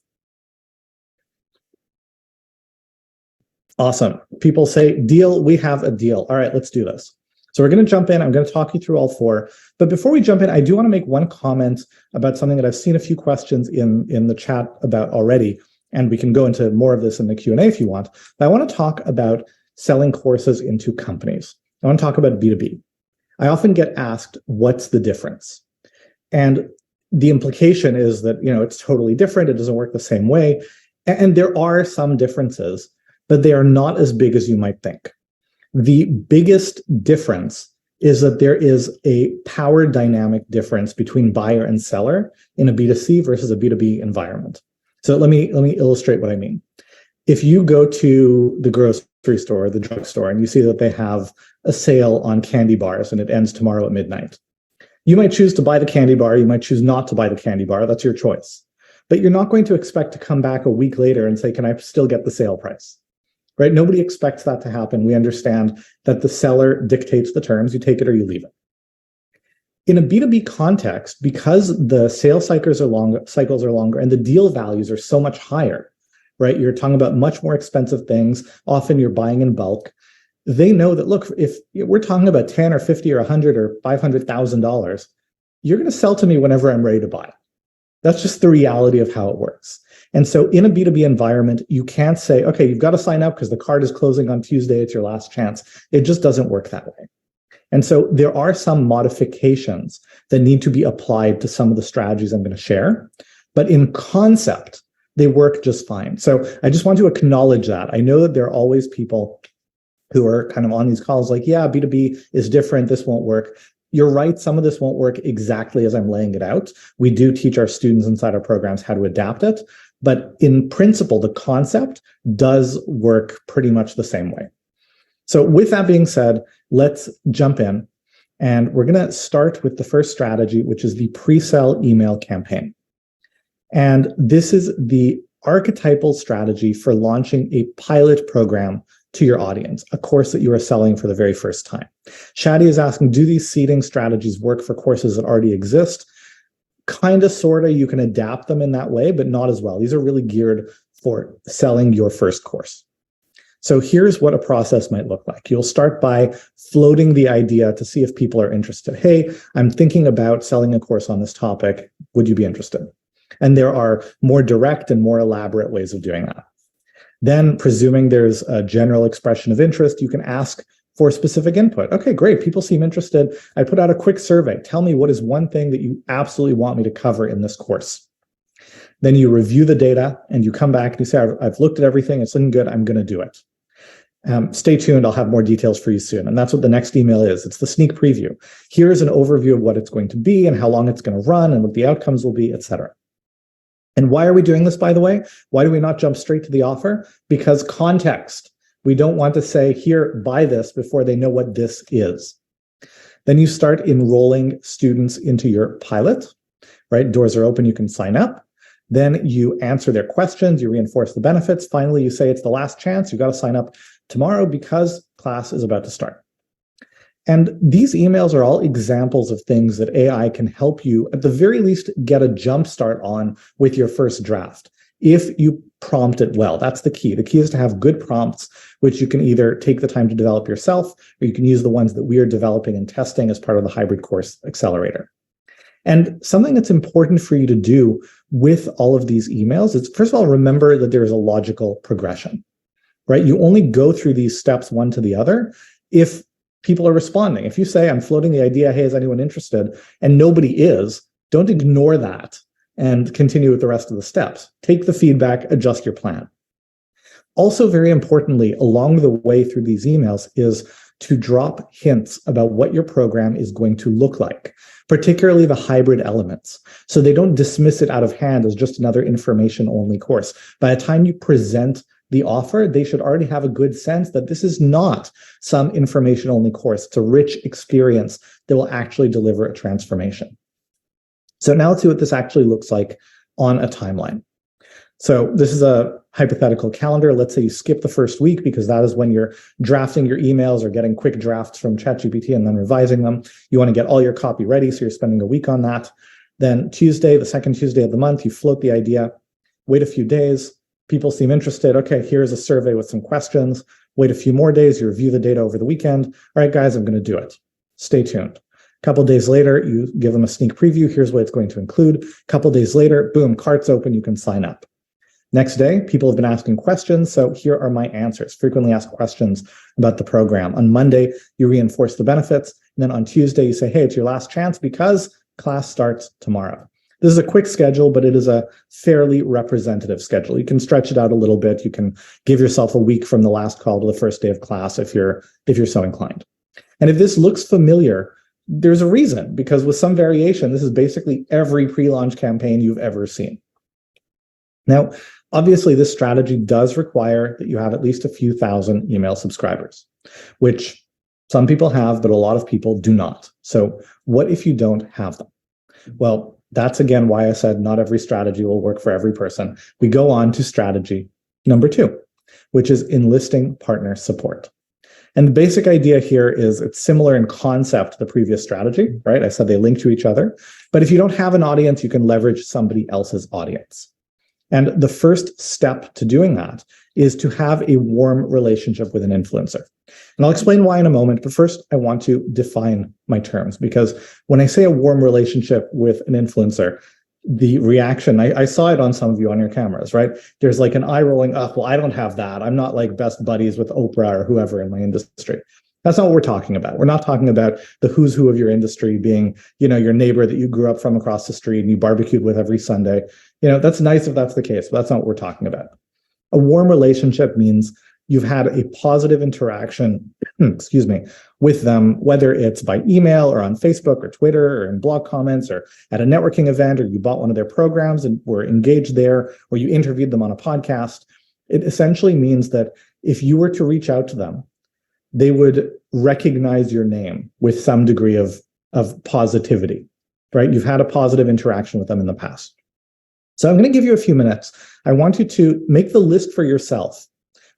Awesome. People say, deal, we have a deal. All right, let's do this. So we're going to jump in. I'm going to talk you through all 4. But before we jump in, I do want to make one comment about something that I've seen a few questions in the chat about already. And we can go into more of this in the Q&A if you want. But I want to talk about selling courses into companies. I want to talk about B2B. I often get asked, what's the difference? And the implication is that, it's totally different. It doesn't work the same way. And there are some differences, but they are not as big as you might think. The biggest difference is that there is a power dynamic difference between buyer and seller in a B2C versus a B2B environment. So let me illustrate what I mean. If you go to the grocery store, the drugstore, and you see that they have a sale on candy bars and it ends tomorrow at midnight, you might choose to buy the candy bar. You might choose not to buy the candy bar. That's your choice. But you're not going to expect to come back a week later and say, can I still get the sale price? Right? Nobody expects that to happen. We understand that the seller dictates the terms. You take it or you leave it. In a B2B context, because the sales cycles are longer and the deal values are so much higher, right? You're talking about much more expensive things. Often you're buying in bulk. They know that, look, if we're talking about 10 or 50 or 100 or $500,000, you're going to sell to me whenever I'm ready to buy. That's just the reality of how it works. And so in a B2B environment, you can't say, okay, you've got to sign up because the card is closing on Tuesday. It's your last chance. It just doesn't work that way. And so there are some modifications that need to be applied to some of the strategies I'm going to share. But in concept, they work just fine. So I just want to acknowledge that. I know that there are always people who are kind of on these calls like, yeah, B2B is different. This won't work. You're right. Some of this won't work exactly as I'm laying it out. We do teach our students inside our programs how to adapt it. But in principle, the concept does work pretty much the same way. So with that being said, let's jump in. And we're going to start with the first strategy, which is the pre-sale email campaign. And this is the archetypal strategy for launching a pilot program to your audience, a course that you are selling for the very first time. Shadi is asking, do these seeding strategies work for courses that already exist? Kind of, sort of, you can adapt them in that way, but not as well. These are really geared for selling your first course. So here's what a process might look like. You'll start by floating the idea to see if people are interested. Hey, I'm thinking about selling a course on this topic. Would you be interested? And there are more direct and more elaborate ways of doing that. Then, presuming there's a general expression of interest, you can ask for specific input. Okay, great. People seem interested. I put out a quick survey. Tell me what is one thing that you absolutely want me to cover in this course. Then you review the data and you come back and you say, I've looked at everything. It's looking good. I'm going to do it. Stay tuned. I'll have more details for you soon. And that's what the next email is. It's the sneak preview. Here's an overview of what it's going to be and how long it's going to run and what the outcomes will be, etc. And why are we doing this, by the way? Why do we not jump straight to the offer? Because context. We don't want to say, here, buy this before they know what this is. Then you start enrolling students into your pilot, right? Doors are open. You can sign up. Then you answer their questions. You reinforce the benefits. Finally, you say it's the last chance. You got to sign up tomorrow because class is about to start. And these emails are all examples of things that AI can help you, at the very least, get a jump start on with your first draft. If you prompt it well, that's the key. The key is to have good prompts, which you can either take the time to develop yourself, or you can use the ones that we are developing and testing as part of the Hybrid Course Accelerator. And something that's important for you to do with all of these emails is, first of all, remember that there is a logical progression, right? You only go through these steps one to the other if people are responding. If you say, I'm floating the idea, hey, is anyone interested? And nobody is, don't ignore that and continue with the rest of the steps. Take the feedback, adjust your plan. Also, very importantly, along the way through these emails is to drop hints about what your program is going to look like, particularly the hybrid elements, so they don't dismiss it out of hand as just another information-only course. By the time you present the offer, they should already have a good sense that this is not some information-only course. It's a rich experience that will actually deliver a transformation. So now let's see what this actually looks like on a timeline. So this is a hypothetical calendar. Let's say you skip the first week because that is when you're drafting your emails or getting quick drafts from ChatGPT and then revising them. You want to get all your copy ready, so you're spending a week on that. Then Tuesday, the second Tuesday of the month, you float the idea, wait a few days, people seem interested. Okay, here's a survey with some questions. Wait a few more days, you review the data over the weekend. All right, guys, I'm going to do it. Stay tuned. A couple days later, you give them a sneak preview. Here's what it's going to include. A couple days later, boom, cart's open, you can sign up. Next day, people have been asking questions, so here are my answers. Frequently asked questions about the program. On Monday, you reinforce the benefits. And then on Tuesday, you say, hey, it's your last chance because class starts tomorrow. This is a quick schedule, but it is a fairly representative schedule. You can stretch it out a little bit. You can give yourself a week from the last call to the first day of class if you're so inclined. And if this looks familiar, there's a reason, because with some variation, this is basically every pre-launch campaign you've ever seen. Now, obviously, this strategy does require that you have at least a few thousand email subscribers, which some people have, but a lot of people do not. So what if you don't have them? Well, that's again why I said not every strategy will work for every person. We go on to strategy number 2, which is enlisting partner support. And the basic idea here is it's similar in concept to the previous strategy, right? I said they link to each other. But if you don't have an audience, you can leverage somebody else's audience. And the first step to doing that is to have a warm relationship with an influencer. And I'll explain why in a moment, but first I want to define my terms, because when I say a warm relationship with an influencer, the reaction, I saw it on some of you on your cameras, right? There's like an eye rolling up, well, I don't have that. I'm not like best buddies with Oprah or whoever in my industry. That's not what we're talking about. We're not talking about the who's who of your industry being, your neighbor that you grew up from across the street and you barbecued with every Sunday. That's nice if that's the case, but that's not what we're talking about. A warm relationship means you've had a positive interaction, with them, whether it's by email or on Facebook or Twitter or in blog comments or at a networking event, or you bought one of their programs and were engaged there, or you interviewed them on a podcast. It essentially means that if you were to reach out to them, they would recognize your name with some degree of positivity, right? You've had a positive interaction with them in the past. So I'm going to give you a few minutes. I want you to make the list for yourself.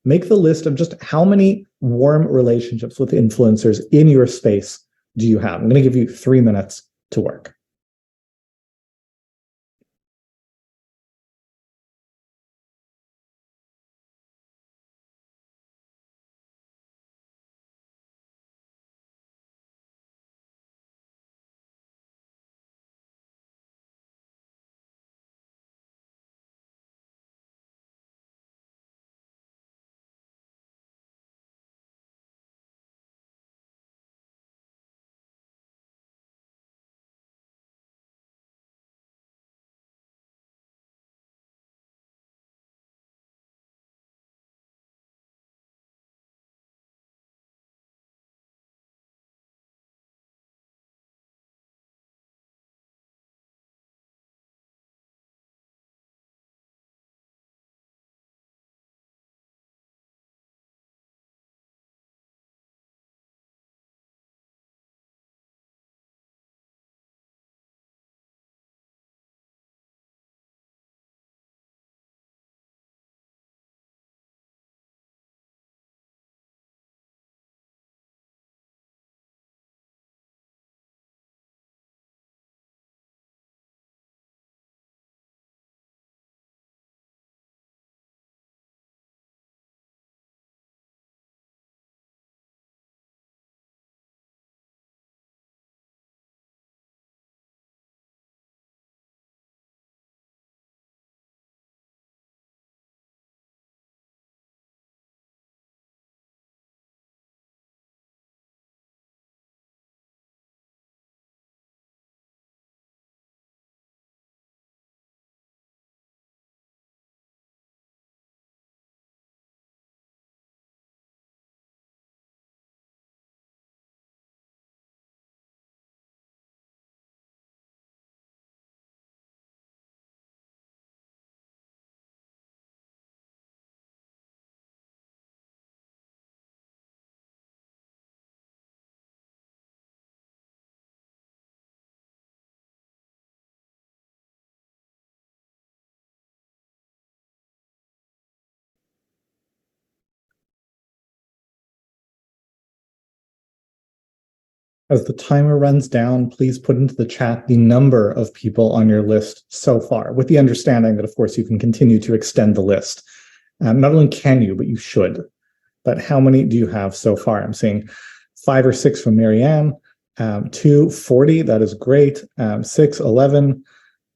Make the list of just how many warm relationships with influencers in your space do you have. I'm going to give you 3 minutes to work. As the timer runs down, please put into the chat the number of people on your list so far, with the understanding that, of course, you can continue to extend the list. Not only can you, but you should. But how many do you have so far? I'm seeing 5 or 6 from Marianne, 2, 40. That is great. 6, 11.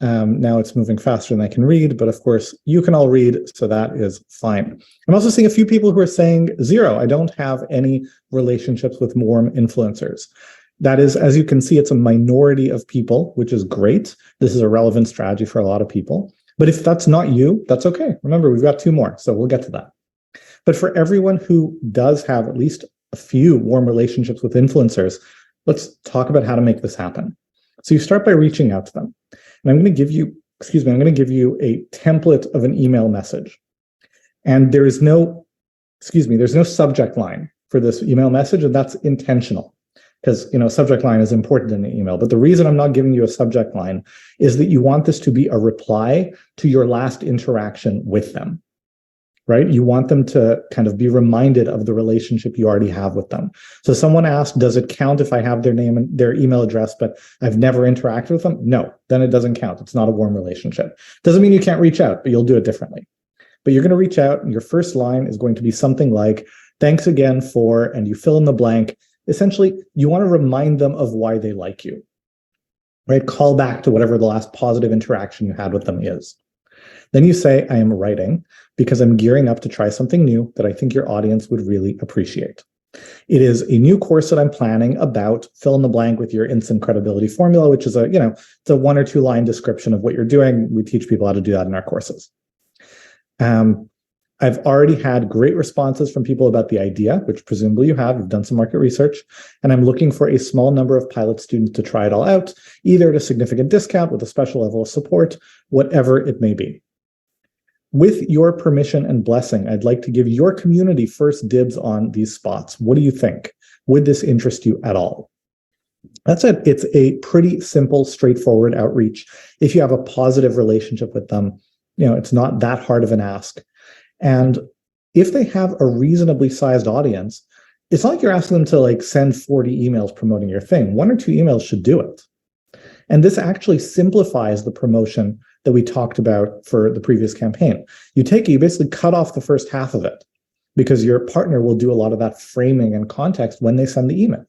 Now it's moving faster than I can read, but of course you can all read, so that is fine. I'm also seeing a few people who are saying 0. I don't have any relationships with warm influencers. That is, as you can see, it's a minority of people, which is great. This is a relevant strategy for a lot of people. But if that's not you, that's okay. Remember, we've got 2 more, so we'll get to that. But for everyone who does have at least a few warm relationships with influencers, let's talk about how to make this happen. So you start by reaching out to them. And I'm going to give you, a template of an email message. And there's no subject line for this email message, and that's intentional. Because, subject line is important in an email. But the reason I'm not giving you a subject line is that you want this to be a reply to your last interaction with them, right? You want them to kind of be reminded of the relationship you already have with them. So someone asked, does it count if I have their name and their email address, but I've never interacted with them? No, then it doesn't count. It's not a warm relationship. Doesn't mean you can't reach out, but you'll do it differently. But you're going to reach out, and your first line is going to be something like, thanks again for, and you fill in the blank. Essentially, you want to remind them of why they like you, right? Call back to whatever the last positive interaction you had with them is. Then you say, I am writing because I'm gearing up to try something new that I think your audience would really appreciate. It is a new course that I'm planning about, fill in the blank with your instant credibility formula, which is it's a 1 or 2 line description of what you're doing. We teach people how to do that in our courses. I've already had great responses from people about the idea, which presumably you have. You've done some market research, and I'm looking for a small number of pilot students to try it all out, either at a significant discount with a special level of support, whatever it may be. With your permission and blessing, I'd like to give your community first dibs on these spots. What do you think? Would this interest you at all? That's it. It's a pretty simple, straightforward outreach. If you have a positive relationship with them, it's not that hard of an ask. And if they have a reasonably sized audience, it's not like you're asking them to send 40 emails promoting your thing. 1 or 2 emails should do it. And this actually simplifies the promotion that we talked about for the previous campaign. You basically cut off the first half of it because your partner will do a lot of that framing and context when they send the email.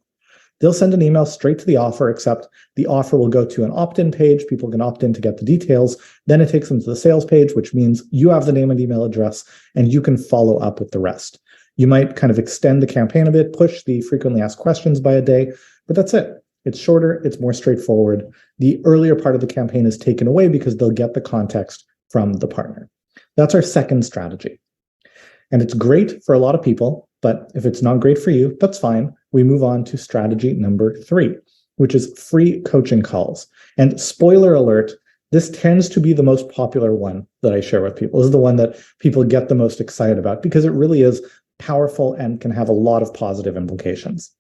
They'll send an email straight to the offer, except the offer will go to an opt-in page. People can opt in to get the details. Then it takes them to the sales page, which means you have the name and email address, and you can follow up with the rest. You might kind of extend the campaign a bit, push the frequently asked questions by a day, but that's it. It's shorter, it's more straightforward. The earlier part of the campaign is taken away because they'll get the context from the partner. That's our second strategy. And it's great for a lot of people, but if it's not great for you, that's fine. We move on to strategy number 3, which is free coaching calls. And spoiler alert, this tends to be the most popular one that I share with people. This is the one that people get the most excited about because it really is powerful and can have a lot of positive implications.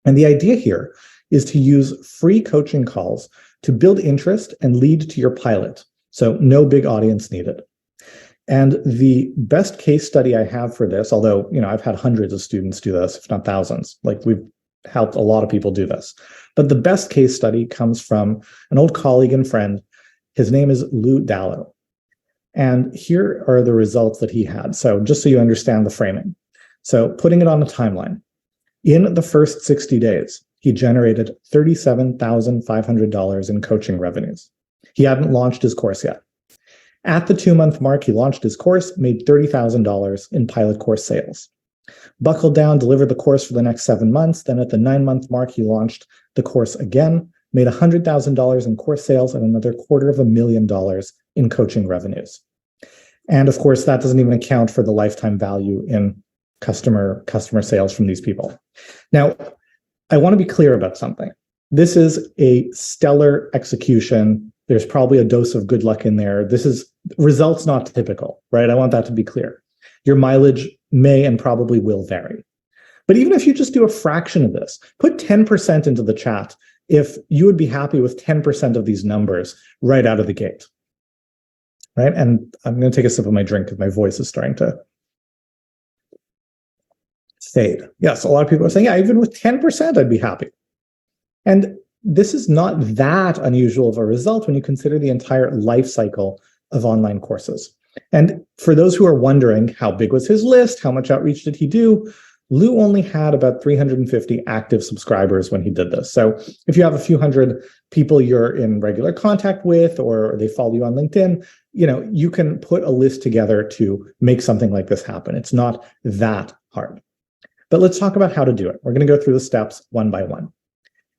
And the idea here is to use free coaching calls to build interest and lead to your pilot. So no big audience needed. And the best case study I have for this, although, I've had hundreds of students do this, if not thousands, we've helped a lot of people do this. But the best case study comes from an old colleague and friend. His name is Lou Dallow. And here are the results that he had. So just so you understand the framing. So putting it on a timeline. In the first 60 days, he generated $37,500 in coaching revenues. He hadn't launched his course yet. At the 2-month mark, he launched his course, made $30,000 in pilot course sales. Buckled down, delivered the course for the next 7 months. Then at the 9-month mark, he launched the course again, made $100,000 in course sales and another $250,000 in coaching revenues. And of course, that doesn't even account for the lifetime value in customer sales from these people. Now, I want to be clear about something. This is a stellar execution. There's probably a dose of good luck in there. This is results not typical, right? I want that to be clear. Your mileage may and probably will vary. But even if you just do a fraction of this, put 10% into the chat if you would be happy with 10% of these numbers right out of the gate, right? And I'm going to take a sip of my drink because my voice is starting to fade. Yes, a lot of people are saying, yeah, even with 10%, I'd be happy. And this is not that unusual of a result when you consider the entire life cycle of online courses. And for those who are wondering, how big was his list? How much outreach did he do? Lou only had about 350 active subscribers when he did this. So if you have a few hundred people you're in regular contact with, or they follow you on LinkedIn, you can put a list together to make something like this happen. It's not that hard. But let's talk about how to do it. We're going to go through the steps one by one.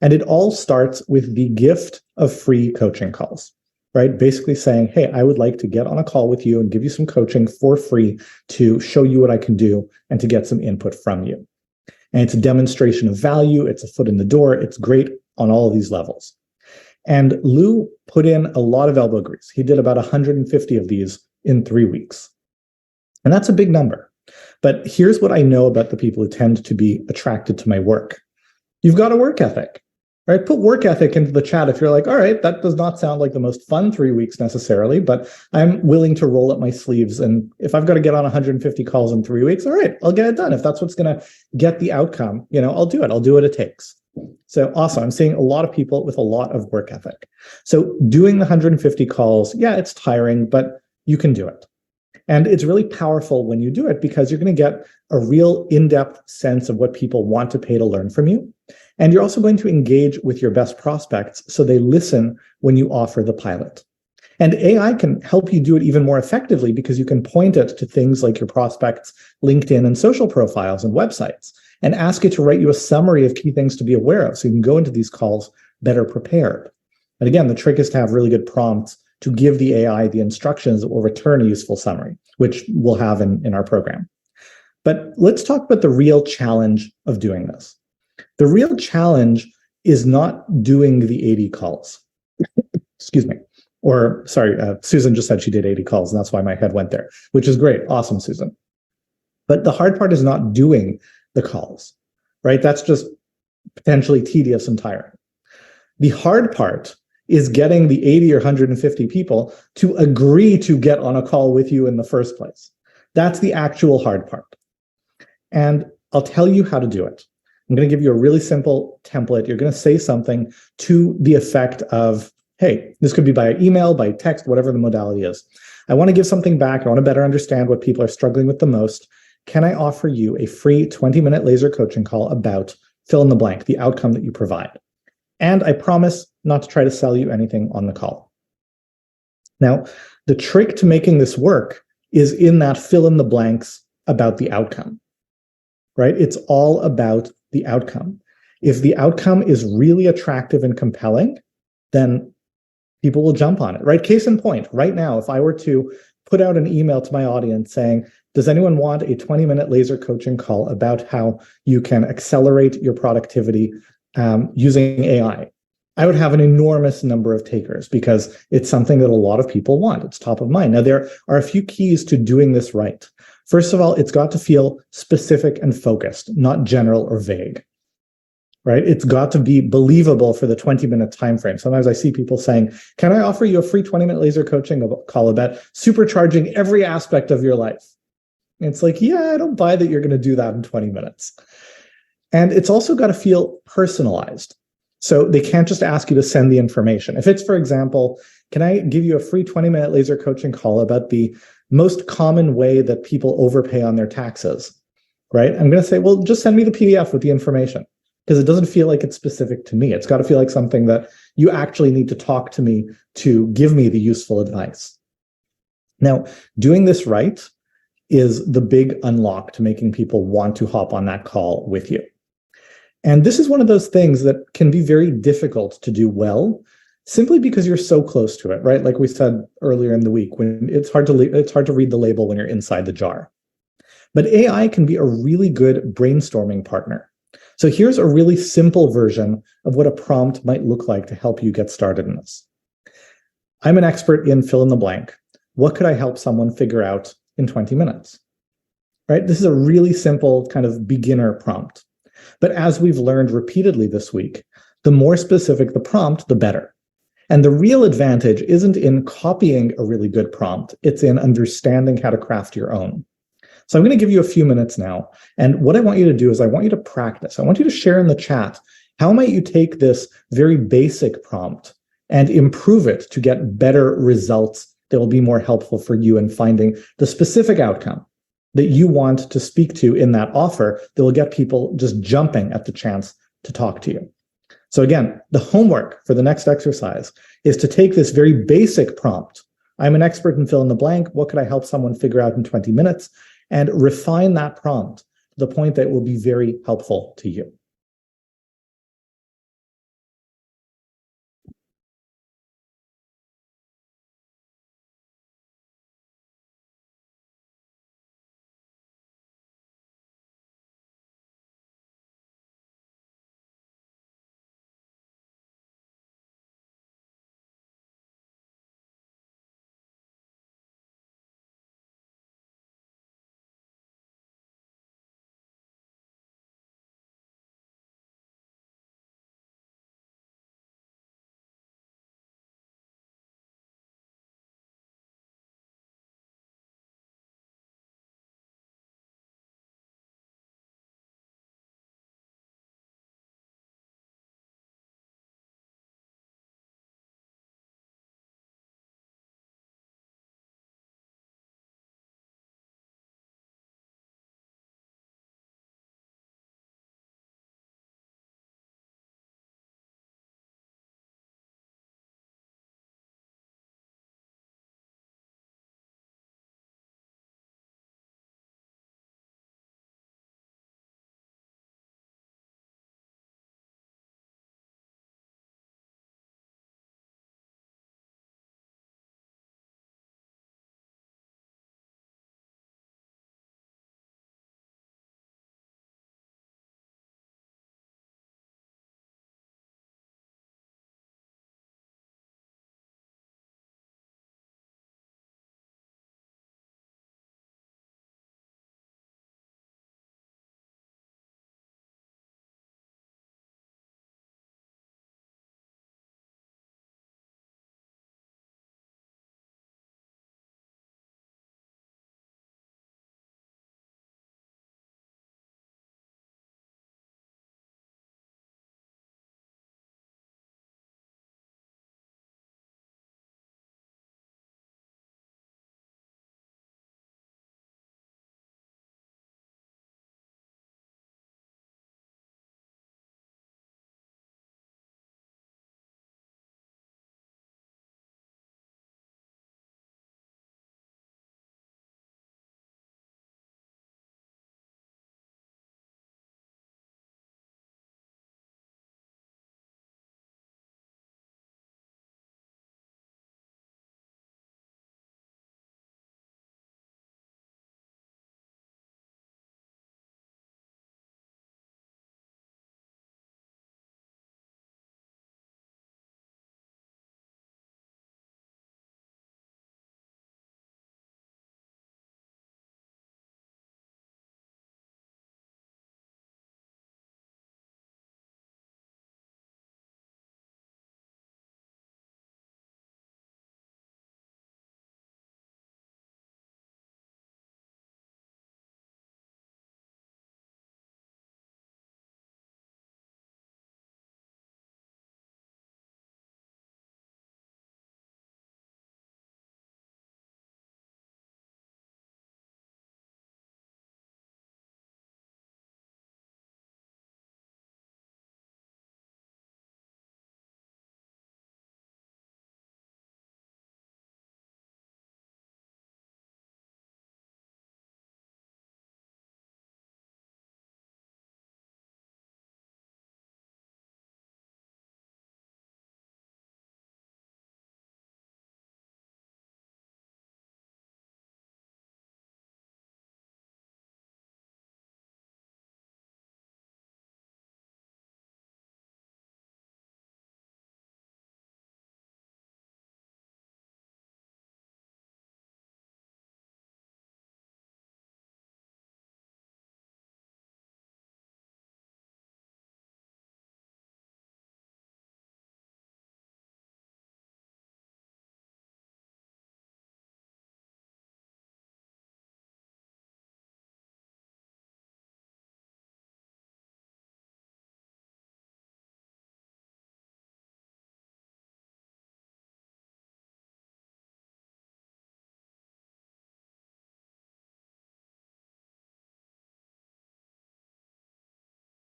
And it all starts with the gift of free coaching calls, right? Basically saying, hey, I would like to get on a call with you and give you some coaching for free to show you what I can do and to get some input from you. And it's a demonstration of value. It's a foot in the door. It's great on all of these levels. And Lou put in a lot of elbow grease. He did about 150 of these in 3 weeks. And that's a big number. But here's what I know about the people who tend to be attracted to my work. You've got a work ethic. Right, put work ethic into the chat if you're like, all right, that does not sound like the most fun 3 weeks necessarily, but I'm willing to roll up my sleeves. And if I've got to get on 150 calls in 3 weeks, all right, I'll get it done. If that's what's going to get the outcome, I'll do it. I'll do what it takes. So awesome. I'm seeing a lot of people with a lot of work ethic. So doing the 150 calls, yeah, it's tiring, but you can do it. And it's really powerful when you do it because you're going to get a real in-depth sense of what people want to pay to learn from you. And you're also going to engage with your best prospects so they listen when you offer the pilot. And AI can help you do it even more effectively because you can point it to things like your prospects' LinkedIn and social profiles and websites and ask it to write you a summary of key things to be aware of so you can go into these calls better prepared. And again, the trick is to have really good prompts to give the AI the instructions that will return a useful summary, which we'll have in our program. But let's talk about the real challenge of doing this. The real challenge is not doing the 80 calls. Excuse me. Or sorry, Susan just said she did 80 calls, and that's why my head went there, which is great. Awesome, Susan. But the hard part is not doing the calls, right? That's just potentially tedious and tiring. The hard part is getting the 80 or 150 people to agree to get on a call with you in the first place. That's the actual hard part. And I'll tell you how to do it. I'm going to give you a really simple template. You're going to say something to the effect of, hey, this could be by email, by text, whatever the modality is. I want to give something back. I want to better understand what people are struggling with the most. Can I offer you a free 20-minute laser coaching call about fill in the blank, the outcome that you provide? And I promise not to try to sell you anything on the call. Now, the trick to making this work is in that fill in the blanks about the outcome, right? It's all about the outcome. If the outcome is really attractive and compelling, then people will jump on it, right? Case in point, right now, if I were to put out an email to my audience saying, does anyone want a 20-minute laser coaching call about how you can accelerate your productivity using AI? I would have an enormous number of takers because it's something that a lot of people want. It's top of mind. Now, there are a few keys to doing this right. First of all, it's got to feel specific and focused, not general or vague, right? It's got to be believable for the 20-minute time frame. Sometimes I see people saying, can I offer you a free 20-minute laser coaching call about supercharging every aspect of your life? And it's like, yeah, I don't buy that you're going to do that in 20 minutes. And it's also got to feel personalized. So they can't just ask you to send the information. If it's, for example, can I give you a free 20-minute laser coaching call about the most common way that people overpay on their taxes, right? I'm going to say, well, just send me the PDF with the information because it doesn't feel like it's specific to me. It's got to feel like something that you actually need to talk to me to give me the useful advice. Now, doing this right is the big unlock to making people want to hop on that call with you. And this is one of those things that can be very difficult to do well, simply because you're so close to it, right? Like we said earlier in the week, when it's hard to read the label when you're inside the jar. But AI can be a really good brainstorming partner. So here's a really simple version of what a prompt might look like to help you get started in this. I'm an expert in fill in the blank. What could I help someone figure out in 20 minutes? Right? This is a really simple kind of beginner prompt. But as we've learned repeatedly this week, the more specific the prompt, the better. And the real advantage isn't in copying a really good prompt. It's in understanding how to craft your own. So I'm going to give you a few minutes now. And what I want you to do is I want you to practice. I want you to share in the chat How might you take this very basic prompt and improve it to get better results that will be more helpful for you in finding the specific outcome that you want to speak to in that offer that will get people just jumping at the chance to talk to you? So again, the homework for the next exercise is to take this very basic prompt. I'm an expert in fill in the blank. What could I help someone figure out in 20 minutes? And refine that prompt to the point that it will be very helpful to you.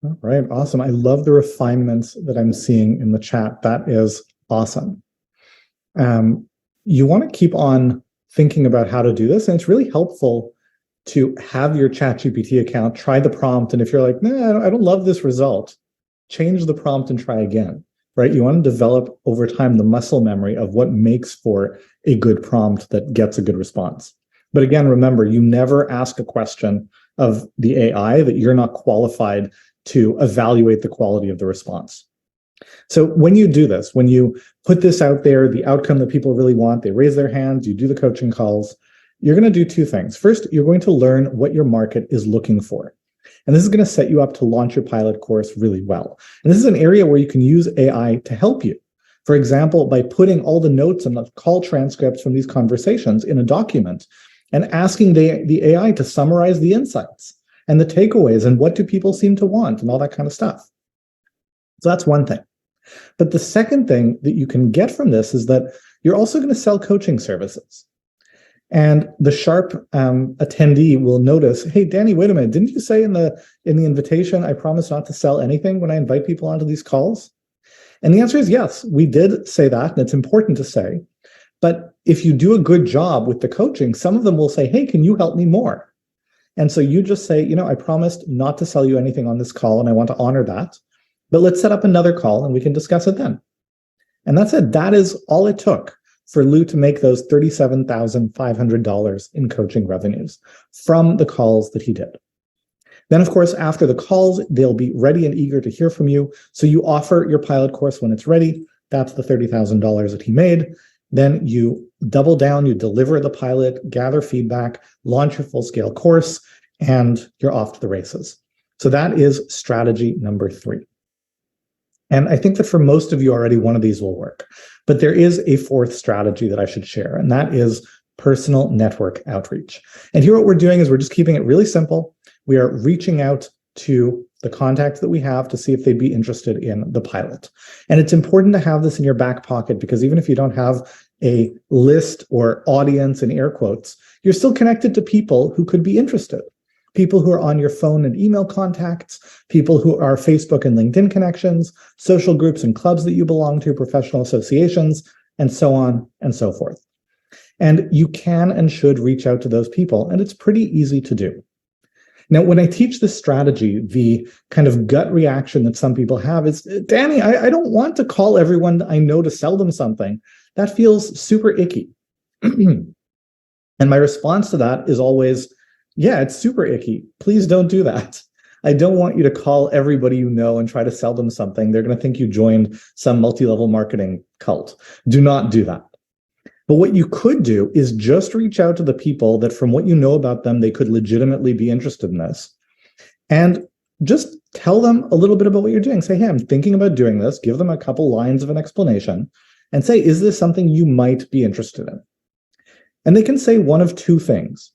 All right, awesome. I love the refinements that I'm seeing in the chat. That is awesome. You want to keep on thinking about how to do this, and it's really helpful to have your ChatGPT account, try the prompt, and if you're like, nah, I don't love this result, change the prompt and try again, right? You want to develop over time the muscle memory of what makes for a good prompt that gets a good response. But again, remember, you never ask a question of the AI that you're not qualified to evaluate the quality of the response. So when you do this, when you put this out there, the outcome that people really want, they raise their hands, you do the coaching calls, you're going to do two things. First, you're going to learn what your market is looking for. And this is going to set you up to launch your pilot course really well. And this is an area where you can use AI to help you. For example, by putting all the notes and the call transcripts from these conversations in a document and asking the AI to summarize the insights and the takeaways and what do people seem to want and all that kind of stuff. So that's one thing. But the second thing that you can get from this is that you're also going to sell coaching services. And the sharp attendee will notice, hey, Danny, wait a minute, didn't you say in the invitation, I promise not to sell anything when I invite people onto these calls? And the answer is yes, we did say that, and it's important to say. But if you do a good job with the coaching, some of them will say, hey, can you help me more? And so you just say, I promised not to sell you anything on this call, and I want to honor that. But let's set up another call, and we can discuss it then. And that's it. That is all it took for Lou to make those $37,500 in coaching revenues from the calls that he did. Then, of course, after the calls, they'll be ready and eager to hear from you. So you offer your pilot course when it's ready. That's the $30,000 that he made. Then you double down, you deliver the pilot, gather feedback, launch your full-scale course, and you're off to the races. So that is strategy number 3. And I think that for most of you already, one of these will work. But there is a fourth strategy that I should share, and that is personal network outreach. And here what we're doing is we're just keeping it really simple. We are reaching out to the contacts that we have to see if they'd be interested in the pilot. And it's important to have this in your back pocket, because even if you don't have a list or audience in air quotes, you're still connected to people who could be interested. People who are on your phone and email contacts, people who are Facebook and LinkedIn connections, social groups and clubs that you belong to, professional associations, and so on and so forth. And you can and should reach out to those people, and it's pretty easy to do. Now, when I teach this strategy, the kind of gut reaction that some people have is, Danny, I don't want to call everyone I know to sell them something. That feels super icky. And my response to that is always, yeah, it's super icky. Please don't do that. I don't want you to call everybody you know and try to sell them something. They're going to think you joined some multi-level marketing cult. Do not do that. But what you could do is just reach out to the people that, from what you know about them, they could legitimately be interested in this. And just tell them a little bit about what you're doing. Say, hey, I'm thinking about doing this. Give them a couple lines of an explanation and say, is this something you might be interested in? And they can say one of two things.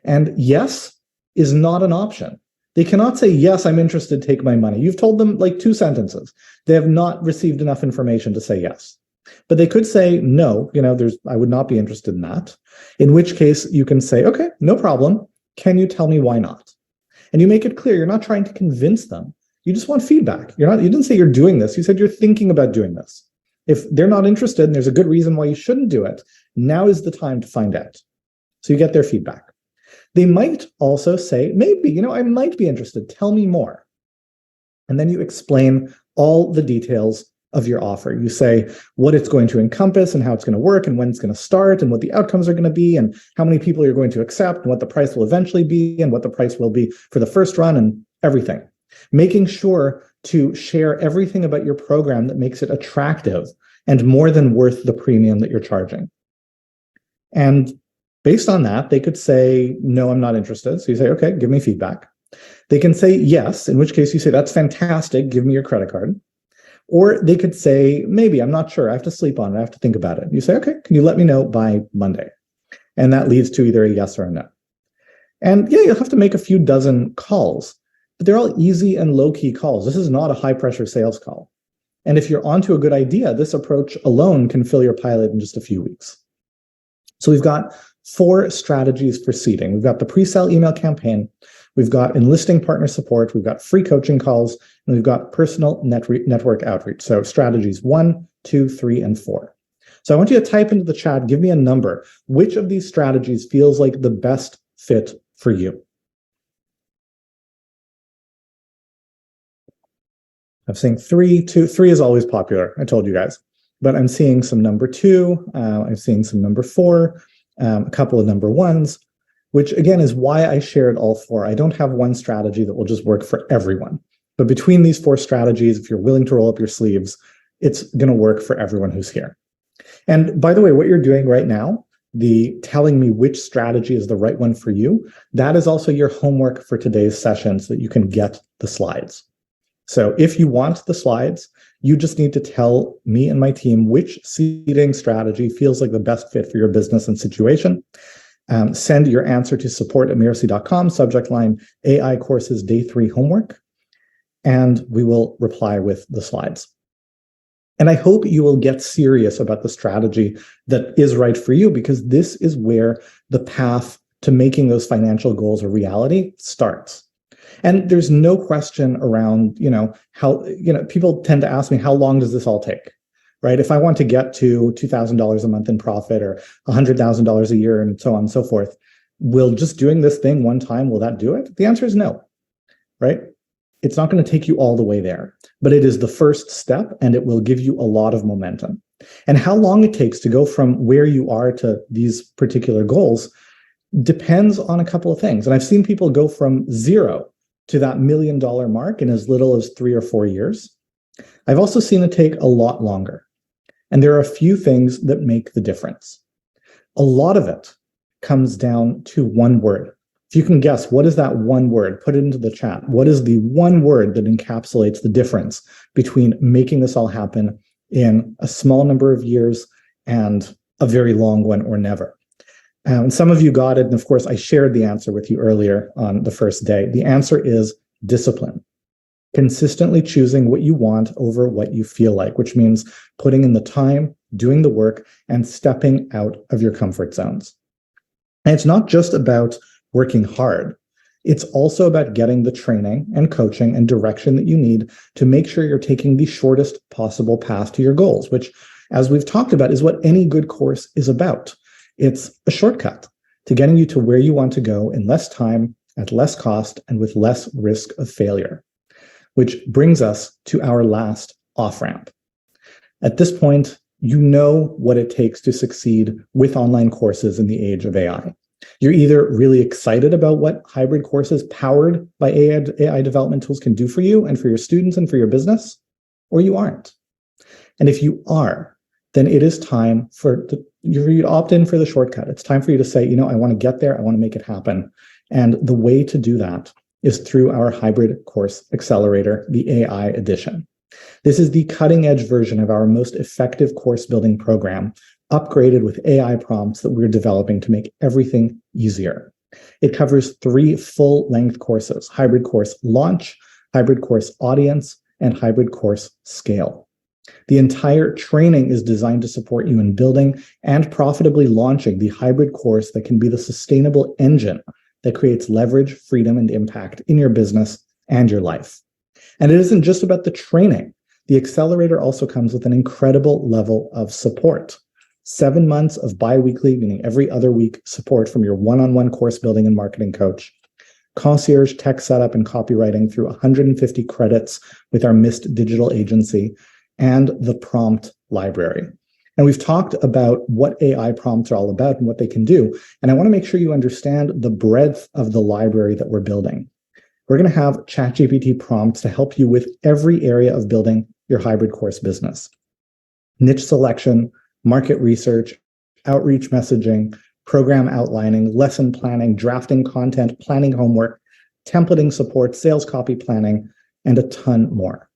And yes is not an option. They cannot say, yes, I'm interested, take my money. You've told them like 2 sentences. They have not received enough information to say yes. But they could say, no, I would not be interested in that. In which case you can say, okay, no problem. Can you tell me why not? And you make it clear, you're not trying to convince them. You just want feedback. You didn't say you're doing this. You said you're thinking about doing this. If they're not interested and there's a good reason why you shouldn't do it, now is the time to find out. So you get their feedback. They might also say, maybe, I might be interested. Tell me more. And then you explain all the details of your offer. You say what it's going to encompass and how it's going to work and when it's going to start and what the outcomes are going to be and how many people you're going to accept and what the price will eventually be and what the price will be for the first run and everything. Making sure to share everything about your program that makes it attractive and more than worth the premium that you're charging. And based on that, they could say, no, I'm not interested. So you say, okay, give me feedback. They can say yes, in which case you say, that's fantastic, give me your credit card. Or they could say, maybe, I'm not sure, I have to sleep on it, I have to think about it. You say, okay, can you let me know by Monday? And that leads to either a yes or a no. And yeah, you'll have to make a few dozen calls, but they're all easy and low-key calls. This is not a high-pressure sales call. And if you're onto a good idea, this approach alone can fill your pilot in just a few weeks. So we've got 4 strategies for seeding. We've got the pre-sale email campaign, we've got enlisting partner support, we've got free coaching calls, and we've got personal network outreach. So strategies 1, 2, 3, and 4. So I want you to type into the chat, give me a number. Which of these strategies feels like the best fit for you? I'm seeing 3, 2, 3 is always popular, I told you guys. But I'm seeing some number 2, I'm seeing some number 4, a couple of number 1s, which again is why I shared all 4. I don't have one strategy that will just work for everyone. But between these 4 strategies, if you're willing to roll up your sleeves, it's going to work for everyone who's here. And by the way, what you're doing right now, the telling me which strategy is the right one for you, that is also your homework for today's session so that you can get the slides. So if you want the slides, you just need to tell me and my team which seeding strategy feels like the best fit for your business and situation. Send your answer to support@mirasee.com, subject line AI Courses Day 3 Homework, and we will reply with the slides. And I hope you will get serious about the strategy that is right for you, because this is where the path to making those financial goals a reality starts. And there's no question around, how, people tend to ask me, how long does this all take, right? If I want to get to $2,000 a month in profit or $100,000 a year and so on and so forth, will just doing this thing one time, will that do it? The answer is no, right? It's not going to take you all the way there, but it is the first step and it will give you a lot of momentum. And how long it takes to go from where you are to these particular goals depends on a couple of things. And I've seen people go from 0 to that $1 million mark in as little as 3 or 4 years. I've also seen it take a lot longer. And there are a few things that make the difference. A lot of it comes down to one word. If you can guess, what is that one word? Put it into the chat. What is the one word that encapsulates the difference between making this all happen in a small number of years and a very long one or never? And some of you got it. And of course, I shared the answer with you earlier on the first day. The answer is discipline. Consistently choosing what you want over what you feel like, which means putting in the time, doing the work, and stepping out of your comfort zones. And it's not just about working hard. It's also about getting the training and coaching and direction that you need to make sure you're taking the shortest possible path to your goals, which, as we've talked about, is what any good course is about. It's a shortcut to getting you to where you want to go in less time, at less cost, and with less risk of failure, which brings us to our last off-ramp. At this point, you know what it takes to succeed with online courses in the age of AI. You're either really excited about what hybrid courses powered by AI development tools can do for you and for your students and for your business, or you aren't. And if you are, then it is time for you to opt in for the shortcut. It's time for you to say, I want to get there. I want to make it happen. And the way to do that is through our hybrid course accelerator, the AI edition. This is the cutting edge version of our most effective course building program, upgraded with AI prompts that we're developing to make everything easier. It covers 3 full-length courses: hybrid course launch, hybrid course audience, and hybrid course scale. The entire training is designed to support you in building and profitably launching the hybrid course that can be the sustainable engine that creates leverage, freedom, and impact in your business and your life. And it isn't just about the training. The accelerator also comes with an incredible level of support. 7 months of bi-weekly, meaning every other week, support from your one-on-one course building and marketing coach, concierge tech setup and copywriting through 150 credits with our Mist digital agency, and the prompt library. And we've talked about what AI prompts are all about and what they can do. And I want to make sure you understand the breadth of the library that we're building. We're going to have ChatGPT prompts to help you with every area of building your hybrid course business: niche selection, market research, outreach messaging, program outlining, lesson planning, drafting content, planning homework, templating support, sales copy planning, and a ton more.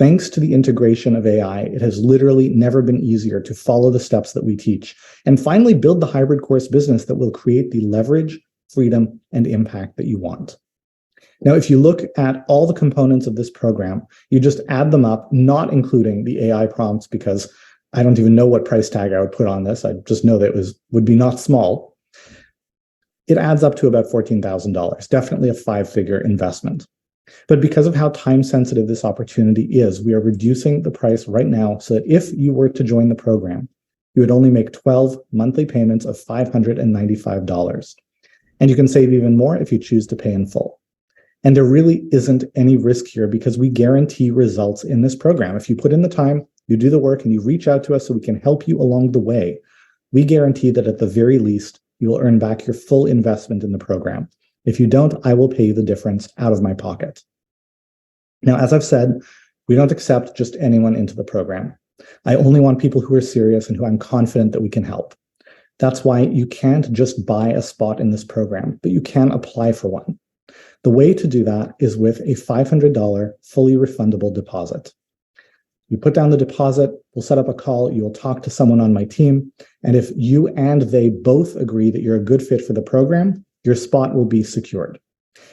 Thanks to the integration of AI, it has literally never been easier to follow the steps that we teach and finally build the hybrid course business that will create the leverage, freedom, and impact that you want. Now, if you look at all the components of this program, you just add them up, not including the AI prompts, because I don't even know what price tag I would put on this. I just know that it would be not small. it adds up to about $14,000, definitely a five-figure investment. But because of how time-sensitive this opportunity is, we are reducing the price right now so that if you were to join the program, you would only make 12 monthly payments of $595. And you can save even more if you choose to pay in full. And there really isn't any risk here because we guarantee results in this program. If you put in the time, you do the work, and you reach out to us so we can help you along the way, we guarantee that at the very least, you will earn back your full investment in the program. If you don't, I will pay you the difference out of my pocket. Now, as I've said, we don't accept just anyone into the program. I only want people who are serious and who I'm confident that we can help. That's why you can't just buy a spot in this program, but you can apply for one. The way to do that is with a $500 fully refundable deposit. You put down the deposit, we'll set up a call, you'll talk to someone on my team, and if you and they both agree that you're a good fit for the program, your spot will be secured.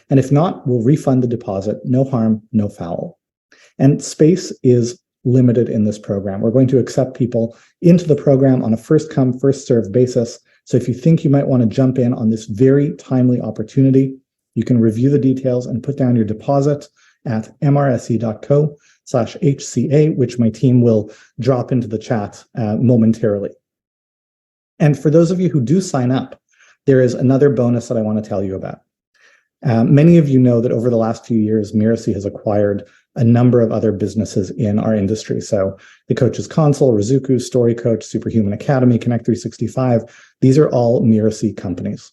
And if not, we'll refund the deposit, no harm, no foul. And space is limited in this program. We're going to accept people into the program on a first come, first served basis. So if you think you might want to jump in on this very timely opportunity, you can review the details and put down your deposit at mrse.co/HCA, which my team will drop into the chat momentarily. And for those of you who do sign up, there is another bonus that I want to tell you about. Many of you know that over the last few years, Mirasee has acquired a number of other businesses in our industry. So the Coach's Console, Rizuku, Story Coach, Superhuman Academy, Connect 365, these are all Mirasee companies.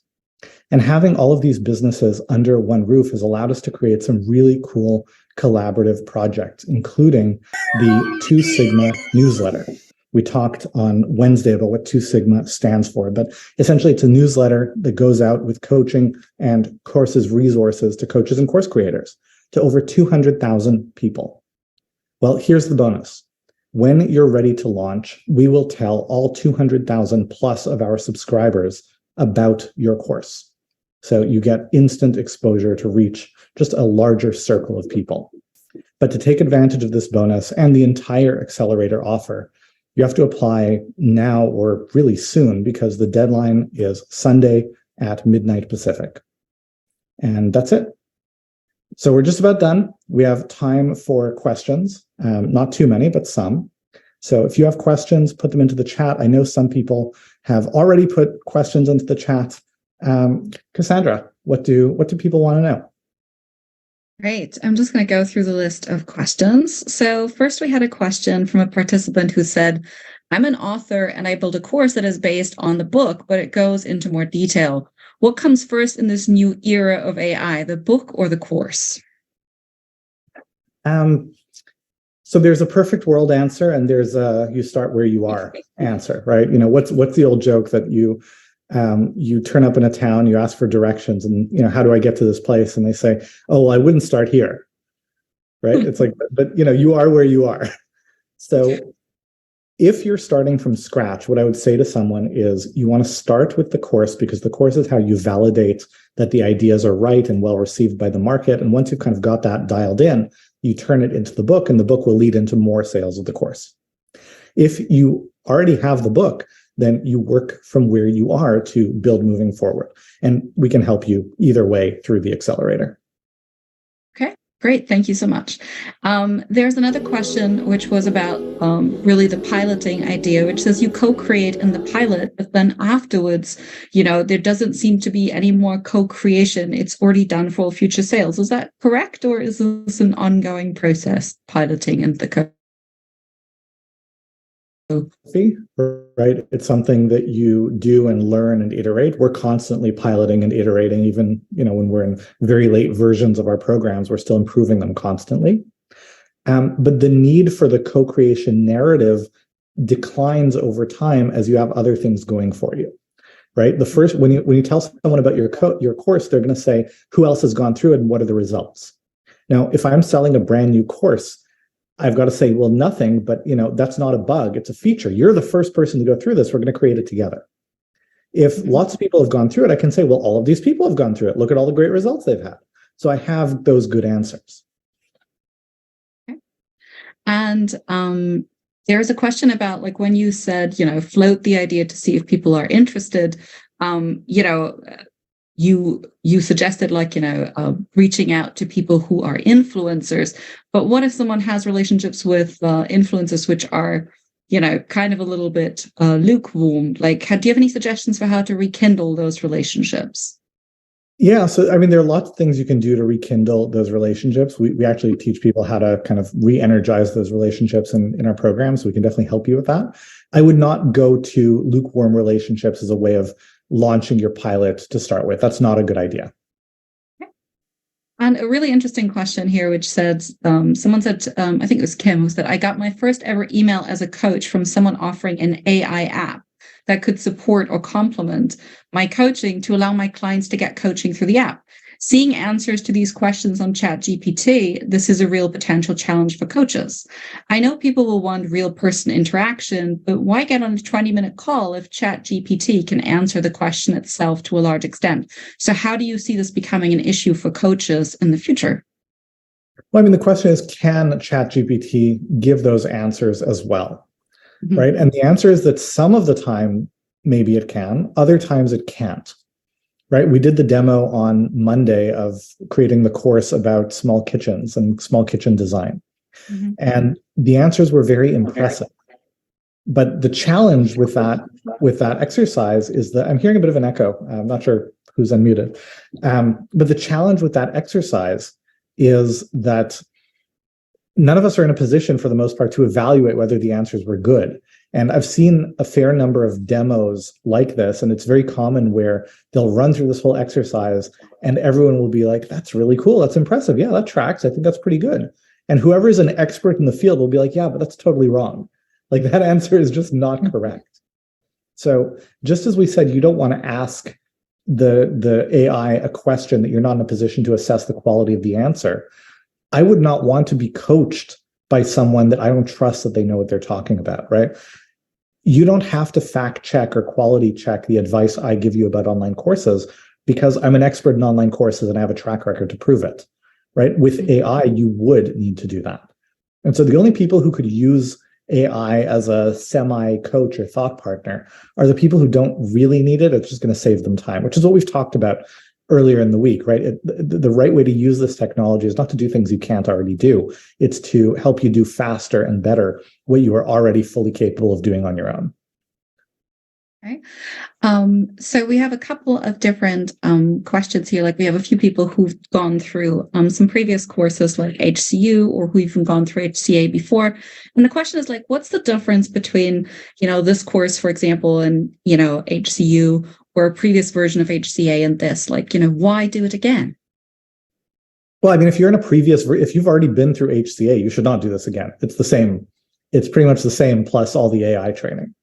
And having all of these businesses under one roof has allowed us to create some really cool collaborative projects, including the Two Sigma newsletter. We talked on Wednesday about what Two Sigma stands for, but essentially it's a newsletter that goes out with coaching and courses resources to coaches and course creators to over 200,000 people. Well, here's the bonus. When you're ready to launch, we will tell all 200,000 plus of our subscribers about your course. So you get instant exposure to reach just a larger circle of people. But to take advantage of this bonus and the entire accelerator offer, you have to apply now or really soon because the deadline is Sunday at midnight Pacific. And that's it. So we're just about done. We have time for questions, not too many, but some. So if you have questions, put them into the chat. I know some people have already put questions into the chat. Cassandra, what do people want to know? Great. I'm just going to go through the list of questions. So first we had a question from a participant who said, I'm an author and I build a course that is based on the book, but it goes into more detail. What comes first in this new era of AI, the book or the course? So there's a perfect world answer and there's a you start where you are answer, right? You know, what's the old joke that you turn up in a town, you ask for directions and, you know, how do I get to this place? And they say, oh, well, I wouldn't start here, right? It's like, but you know, you are where you are. So if you're starting from scratch, what I would say to someone is you want to start with the course because the course is how you validate that the ideas are right and well received by the market. And once you've kind of got that dialed in, you turn it into the book and the book will lead into more sales of the course. If you already have the book, then you work from where you are to build moving forward. And we can help you either way through the accelerator. Okay, great. Thank you so much. There's another question, which was about really the piloting idea, which says you co-create in the pilot, but then afterwards, you know, there doesn't seem to be any more co-creation. It's already done for future sales. Is that correct? Or is this an ongoing process, piloting and the right? It's something that you do and learn and iterate. We're constantly piloting and iterating, even, you know, when we're in very late versions of our programs, we're still improving them constantly. But the need for the co-creation narrative declines over time as you have other things going for you, right? The first, when you tell someone about your course, they're going to say, who else has gone through it and what are the results? Now, if I'm selling a brand new course, I've got to say, well, nothing, but you know, that's not a bug. It's a feature. You're the first person to go through this. We're going to create it together. If lots of people have gone through it, I can say, well, all of these people have gone through it. Look at all the great results they've had. So I have those good answers. Okay. And there's a question about like when you said, you know, float the idea to see if people are interested, you know, you suggested reaching out to people who are influencers, but what if someone has relationships with influencers which are kind of a little bit lukewarm? Do you have any suggestions for how to rekindle those relationships? Yeah, so I mean, there are lots of things you can do to rekindle those relationships. We actually teach people how to kind of re-energize those relationships in our programs. So we can definitely help you with that. I would not go to lukewarm relationships as a way of launching your pilot to start with. That's not a good idea. And a really interesting question here, which says, someone said, I think it was Kim, who said, I got my first ever email as a coach from someone offering an AI app that could support or complement my coaching to allow my clients to get coaching through the app. Seeing answers to these questions on ChatGPT, this is a real potential challenge for coaches. I know people will want real person interaction, but why get on a 20-minute call if ChatGPT can answer the question itself to a large extent? So how do you see this becoming an issue for coaches in the future? Well, I mean, the question is, can ChatGPT give those answers as well? Mm-hmm. Right? And the answer is that some of the time, maybe it can, other times it can't. Right? We did the demo on Monday of creating the course about small kitchens and small kitchen design. Mm-hmm. And the answers were very impressive. But the challenge with that exercise is that I'm hearing a bit of an echo. I'm not sure who's unmuted. But the challenge with that exercise is that none of us are in a position, for the most part, to evaluate whether the answers were good. And I've seen a fair number of demos like this, and it's very common where they'll run through this whole exercise and everyone will be like, that's really cool. That's impressive. Yeah, that tracks. I think that's pretty good. And whoever is an expert in the field will be like, yeah, but that's totally wrong. Like, that answer is just not correct. So just as we said, you don't want to ask the AI a question that you're not in a position to assess the quality of the answer. I would not want to be coached by someone that I don't trust that they know what they're talking about, right? You don't have to fact check or quality check the advice I give you about online courses because I'm an expert in online courses and I have a track record to prove it, right? With AI, you would need to do that. And so the only people who could use AI as a semi-coach or thought partner are the people who don't really need it. It's just going to save them time, which is what we've talked about earlier in the week, right? The right way to use this technology is not to do things you can't already do. It's to help you do faster and better what you are already fully capable of doing on your own. Okay. So we have a couple of different questions here. Like, we have a few people who've gone through some previous courses like HCU, or who even gone through HCA before. And the question is, like, what's the difference between, this course, for example, and, HCU, or a previous version of HCA, and this? Like, why do it again? Well, I mean, if you've already been through HCA, you should not do this again. It's the same. It's pretty much the same, plus all the AI training.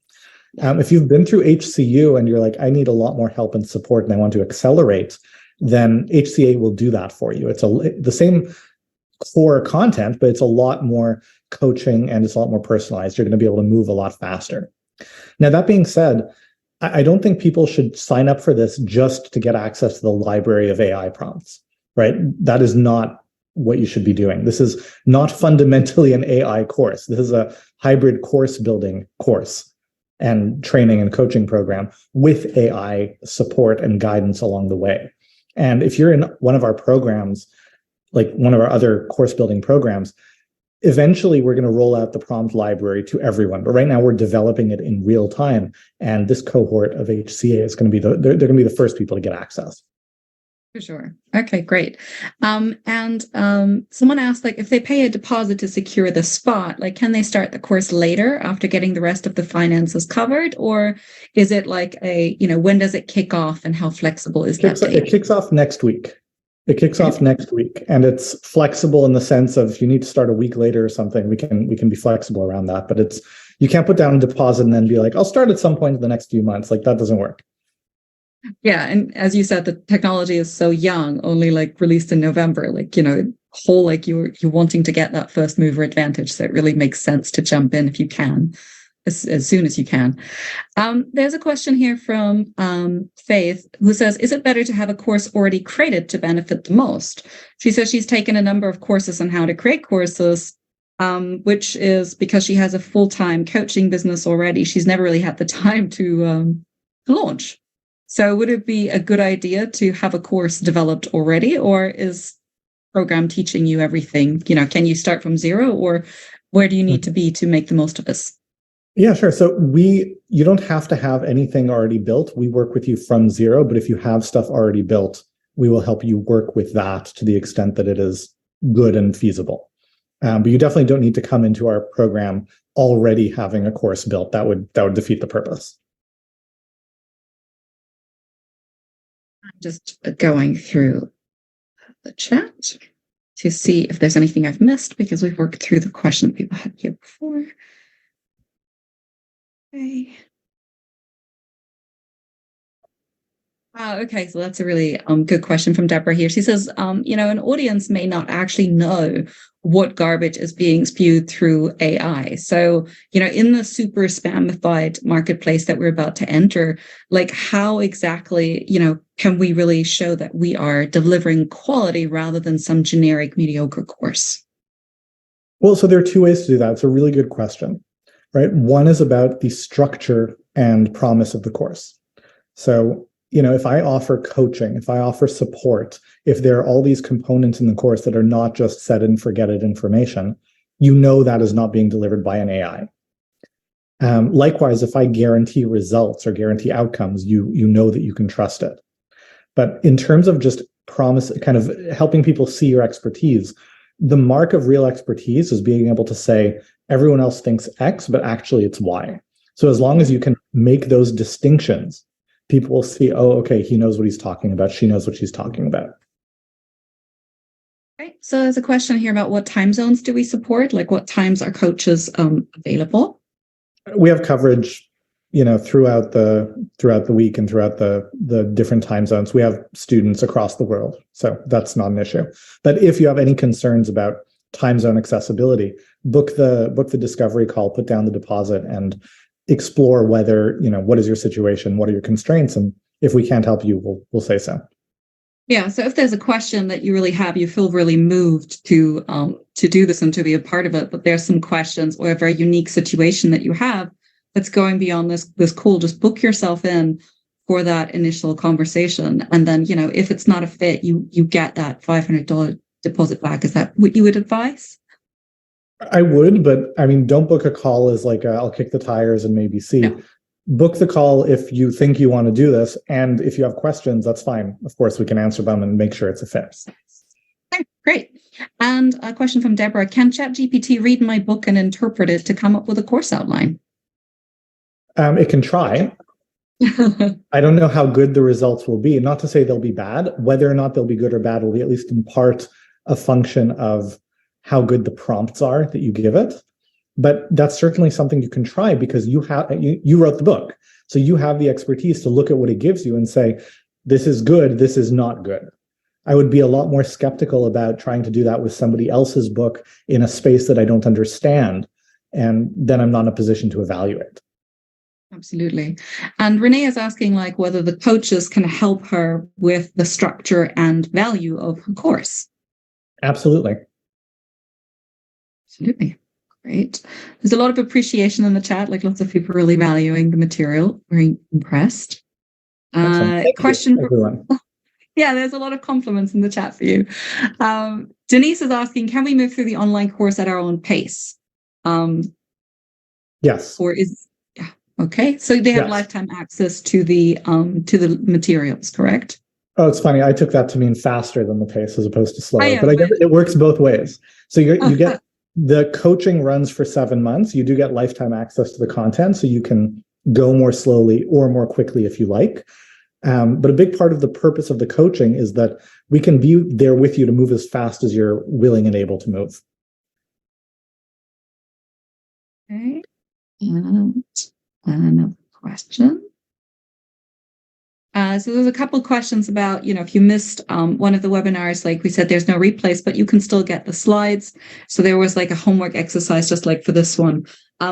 If you've been through HCU and you're like, I need a lot more help and support and I want to accelerate, then HCA will do that for you. It's the same core content, but it's a lot more coaching and it's a lot more personalized. You're going to be able to move a lot faster. Now, that being said, I don't think people should sign up for this just to get access to the library of AI prompts, right? That is not what you should be doing. This is not fundamentally an AI course. This is a hybrid course building course and training and coaching program with AI support and guidance along the way. And if you're in one of our programs, like one of our other course building programs, eventually we're going to roll out the prompt library to everyone. But right now we're developing it in real time. And this cohort of HCA is going to be they're going to be the first people to get access. For sure. Okay, great. And someone asked, like, if they pay a deposit to secure the spot, like, can they start the course later after getting the rest of the finances covered? Or is it like when does it kick off and how flexible is that date? It kicks off next week. And it's flexible in the sense of if you need to start a week later or something, we can be flexible around that. But you can't put down a deposit and then be like, I'll start at some point in the next few months. Like, that doesn't work. Yeah, and as you said, the technology is so young, only like released in November. Like, whole like you're wanting to get that first mover advantage, so it really makes sense to jump in if you can, as soon as you can. There's a question here from Faith, who says, "Is it better to have a course already created to benefit the most?" She says she's taken a number of courses on how to create courses, which is because she has a full-time coaching business already. She's never really had the time to launch. So would it be a good idea to have a course developed already, or is program teaching you everything? Can you start from zero, or where do you need to be to make the most of this? Yeah, sure. So you don't have to have anything already built. We work with you from zero, but if you have stuff already built, we will help you work with that to the extent that it is good and feasible. But you definitely don't need to come into our program already having a course built. That would defeat the purpose. I'm just going through the chat to see if there's anything I've missed, because we've worked through the question that people had here before. Okay. Okay, so that's a really good question from Deborah here. She says, an audience may not actually know what garbage is being spewed through AI. So, in the super spamified marketplace that we're about to enter, like how exactly, can we really show that we are delivering quality rather than some generic mediocre course? Well, so there are two ways to do that. It's a really good question, right? One is about the structure and promise of the course. So, if I offer coaching, if I offer support, if there are all these components in the course that are not just set and forget it information, that is not being delivered by an AI. Likewise, if I guarantee results or guarantee outcomes, you know that you can trust it. But in terms of just promise, kind of helping people see your expertise, the mark of real expertise is being able to say, everyone else thinks X, but actually it's Y. So as long as you can make those distinctions, people will see, oh, okay, he knows what he's talking about. She knows what she's talking about. Right. So there's a question here about what time zones do we support? Like what times are coaches available? We have coverage, throughout the week and throughout the different time zones. We have students across the world, so that's not an issue. But if you have any concerns about time zone accessibility, book the discovery call, put down the deposit, and explore whether, what is your situation, what are your constraints, and if we can't help you, we'll say so. Yeah. So if there's a question that you feel really moved to do this and to be a part of it, but there's some questions or a very unique situation that you have that's going beyond this call, just book yourself in for that initial conversation. And then, if it's not a fit, you get that $500 deposit back. Is that what you would advise? I would, but I mean, don't book a call as like, I'll kick the tires and maybe see. No. Book the call if you think you want to do this. And if you have questions, that's fine. Of course, we can answer them and make sure it's a fit. Okay, great. And a question from Deborah. Can ChatGPT read my book and interpret it to come up with a course outline? It can try. I don't know how good the results will be. Not to say they'll be bad. Whether or not they'll be good or bad will be at least in part a function of how good the prompts are that you give it. But that's certainly something you can try, because you wrote the book. So you have the expertise to look at what it gives you and say, this is good, this is not good. I would be a lot more skeptical about trying to do that with somebody else's book in a space that I don't understand, and then I'm not in a position to evaluate. Absolutely. And Renee is asking whether the coaches can help her with the structure and value of her course. Absolutely. Absolutely. Great. There's a lot of appreciation in the chat, lots of people really valuing the material. Very impressed. Question for everyone. Yeah, there's a lot of compliments in the chat for you. Denise is asking, can we move through the online course at our own pace? Yes. Or okay. So they have lifetime access to the materials, correct? Oh, it's funny. I took that to mean faster than the pace as opposed to slower, but I guess it works both ways. So you get the coaching runs for 7 months. You do get lifetime access to the content, so you can go more slowly or more quickly if you like. But a big part of the purpose of the coaching is that we can be there with you to move as fast as you're willing and able to move. Okay. And another question. So there's a couple of questions about, if you missed one of the webinars, like we said, there's no replays, but you can still get the slides. So there was a homework exercise, just like for this one.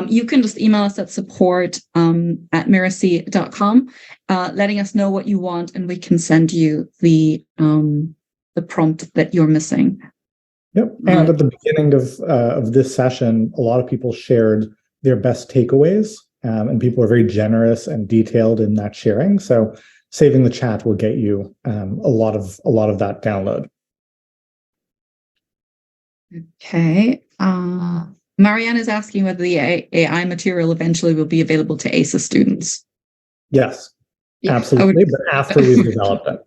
You can just email us at support@mirasee.com, letting us know what you want, and we can send you the prompt that you're missing. Yep. And at the beginning of this session, a lot of people shared their best takeaways, and people are very generous and detailed in that sharing. So saving the chat will get you a lot of that download. Okay. Marianne is asking whether the AI material eventually will be available to ASA students. Yes, Yeah, absolutely. But after we've developed it.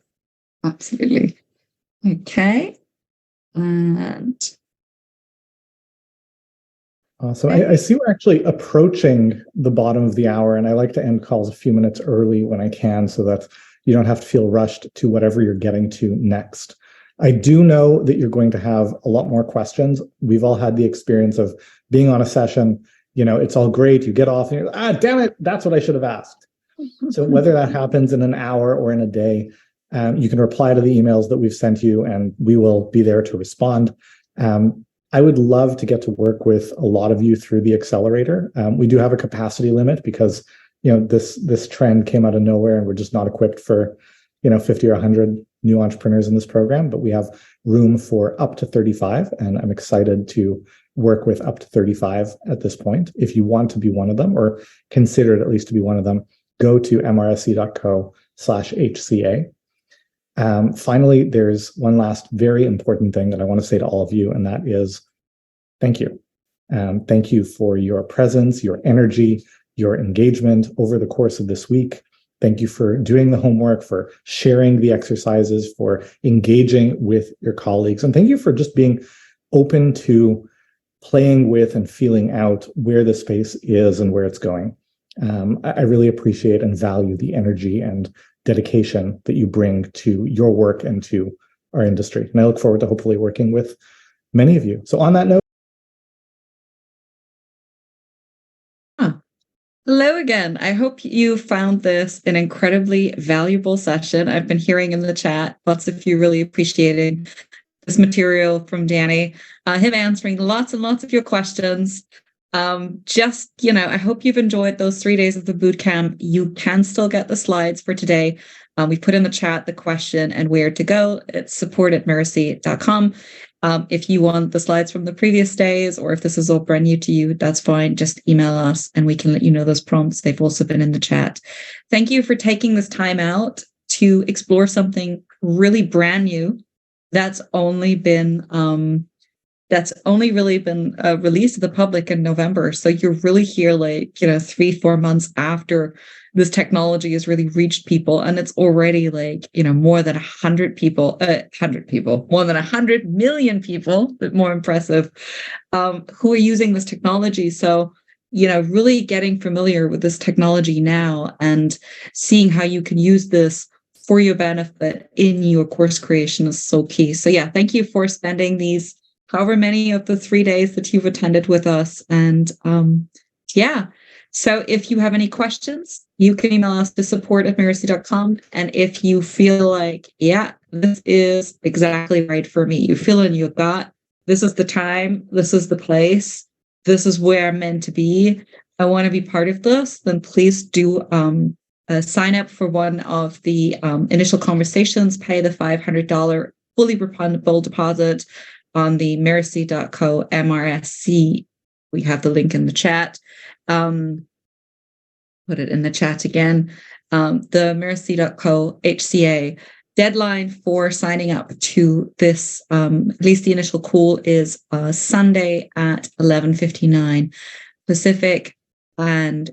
Absolutely. Okay. And So I see we're actually approaching the bottom of the hour, and I like to end calls a few minutes early when I can so that you don't have to feel rushed to whatever you're getting to next. I do know that you're going to have a lot more questions. We've all had the experience of being on a session, it's all great. You get off and you're, damn it, that's what I should have asked. So whether that happens in an hour or in a day, you can reply to the emails that we've sent you, and we will be there to respond. I would love to get to work with a lot of you through the accelerator. We do have a capacity limit because this trend came out of nowhere, and we're just not equipped for 50 or 100 new entrepreneurs in this program. But we have room for up to 35, and I'm excited to work with up to 35 at this point. If you want to be one of them, or consider it at least to be one of them, go to mrsc.co/HCA. Finally, there's one last very important thing that I want to say to all of you, and that is thank you. Thank you for your presence, your energy, your engagement over the course of this week. Thank you for doing the homework, for sharing the exercises, for engaging with your colleagues, and thank you for just being open to playing with and feeling out where the space is and where it's going. I really appreciate and value the energy and dedication that you bring to your work and to our industry. And I look forward to hopefully working with many of you. So on that note. Hello again. I hope you found this an incredibly valuable session. I've been hearing in the chat, lots of you really appreciating this material from Danny, him answering lots and lots of your questions. I hope you've enjoyed those 3 days of the bootcamp. You can still get the slides for today. We put in the chat the question and where to go. It's support@miracy.com. If you want the slides from the previous days, or if this is all brand new to you, that's fine. Just email us and we can let you know those prompts. They've also been in the chat. Thank you for taking this time out to explore something really brand new that's only really been released to the public in November. So you're really here 3-4 months after this technology has really reached people, and it's already more than 100 million people, but more impressive, who are using this technology. So, really getting familiar with this technology now and seeing how you can use this for your benefit in your course creation is so key. So yeah, thank you for spending these however many of the 3 days that you've attended with us. And so if you have any questions, you can email us to support@miracy.com. And if you feel like, this is exactly right for me, you feel in your gut, this is the time, this is the place, this is where I'm meant to be, I want to be part of this, then please do sign up for one of the initial conversations, pay the $500 fully refundable deposit on the miracy.co MRSC. We have the link in the chat. Put it in the chat again. The miracy.co HCA deadline for signing up to this, at least the initial call, is Sunday at 11:59 Pacific. And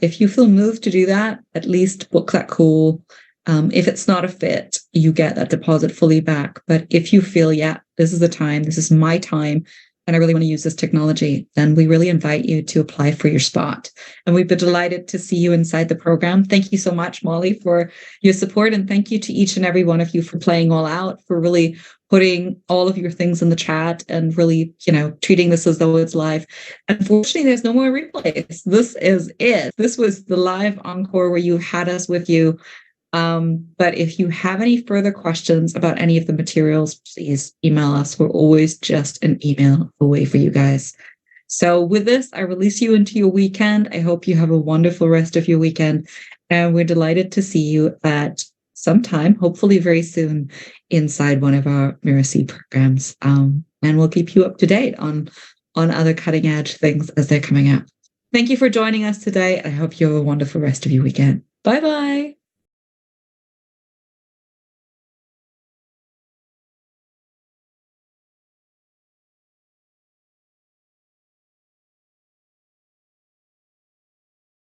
if you feel moved to do that, at least book that call. If it's not a fit, you get that deposit fully back. But if you feel, this is the time, this is my time, and I really want to use this technology, then we really invite you to apply for your spot. And we'd be delighted to see you inside the program. Thank you so much, Molly, for your support. And thank you to each and every one of you for playing all out, for really putting all of your things in the chat and really, treating this as though it's live. Unfortunately, there's no more replays. This is it. This was the live encore where you had us with you. But if you have any further questions about any of the materials, please email us. We're always just an email away for you guys. So with this, I release you into your weekend. I hope you have a wonderful rest of your weekend. And we're delighted to see you at some time, hopefully very soon, inside one of our Miracy programs. And we'll keep you up to date on other cutting edge things as they're coming out. Thank you for joining us today. I hope you have a wonderful rest of your weekend. Bye-bye.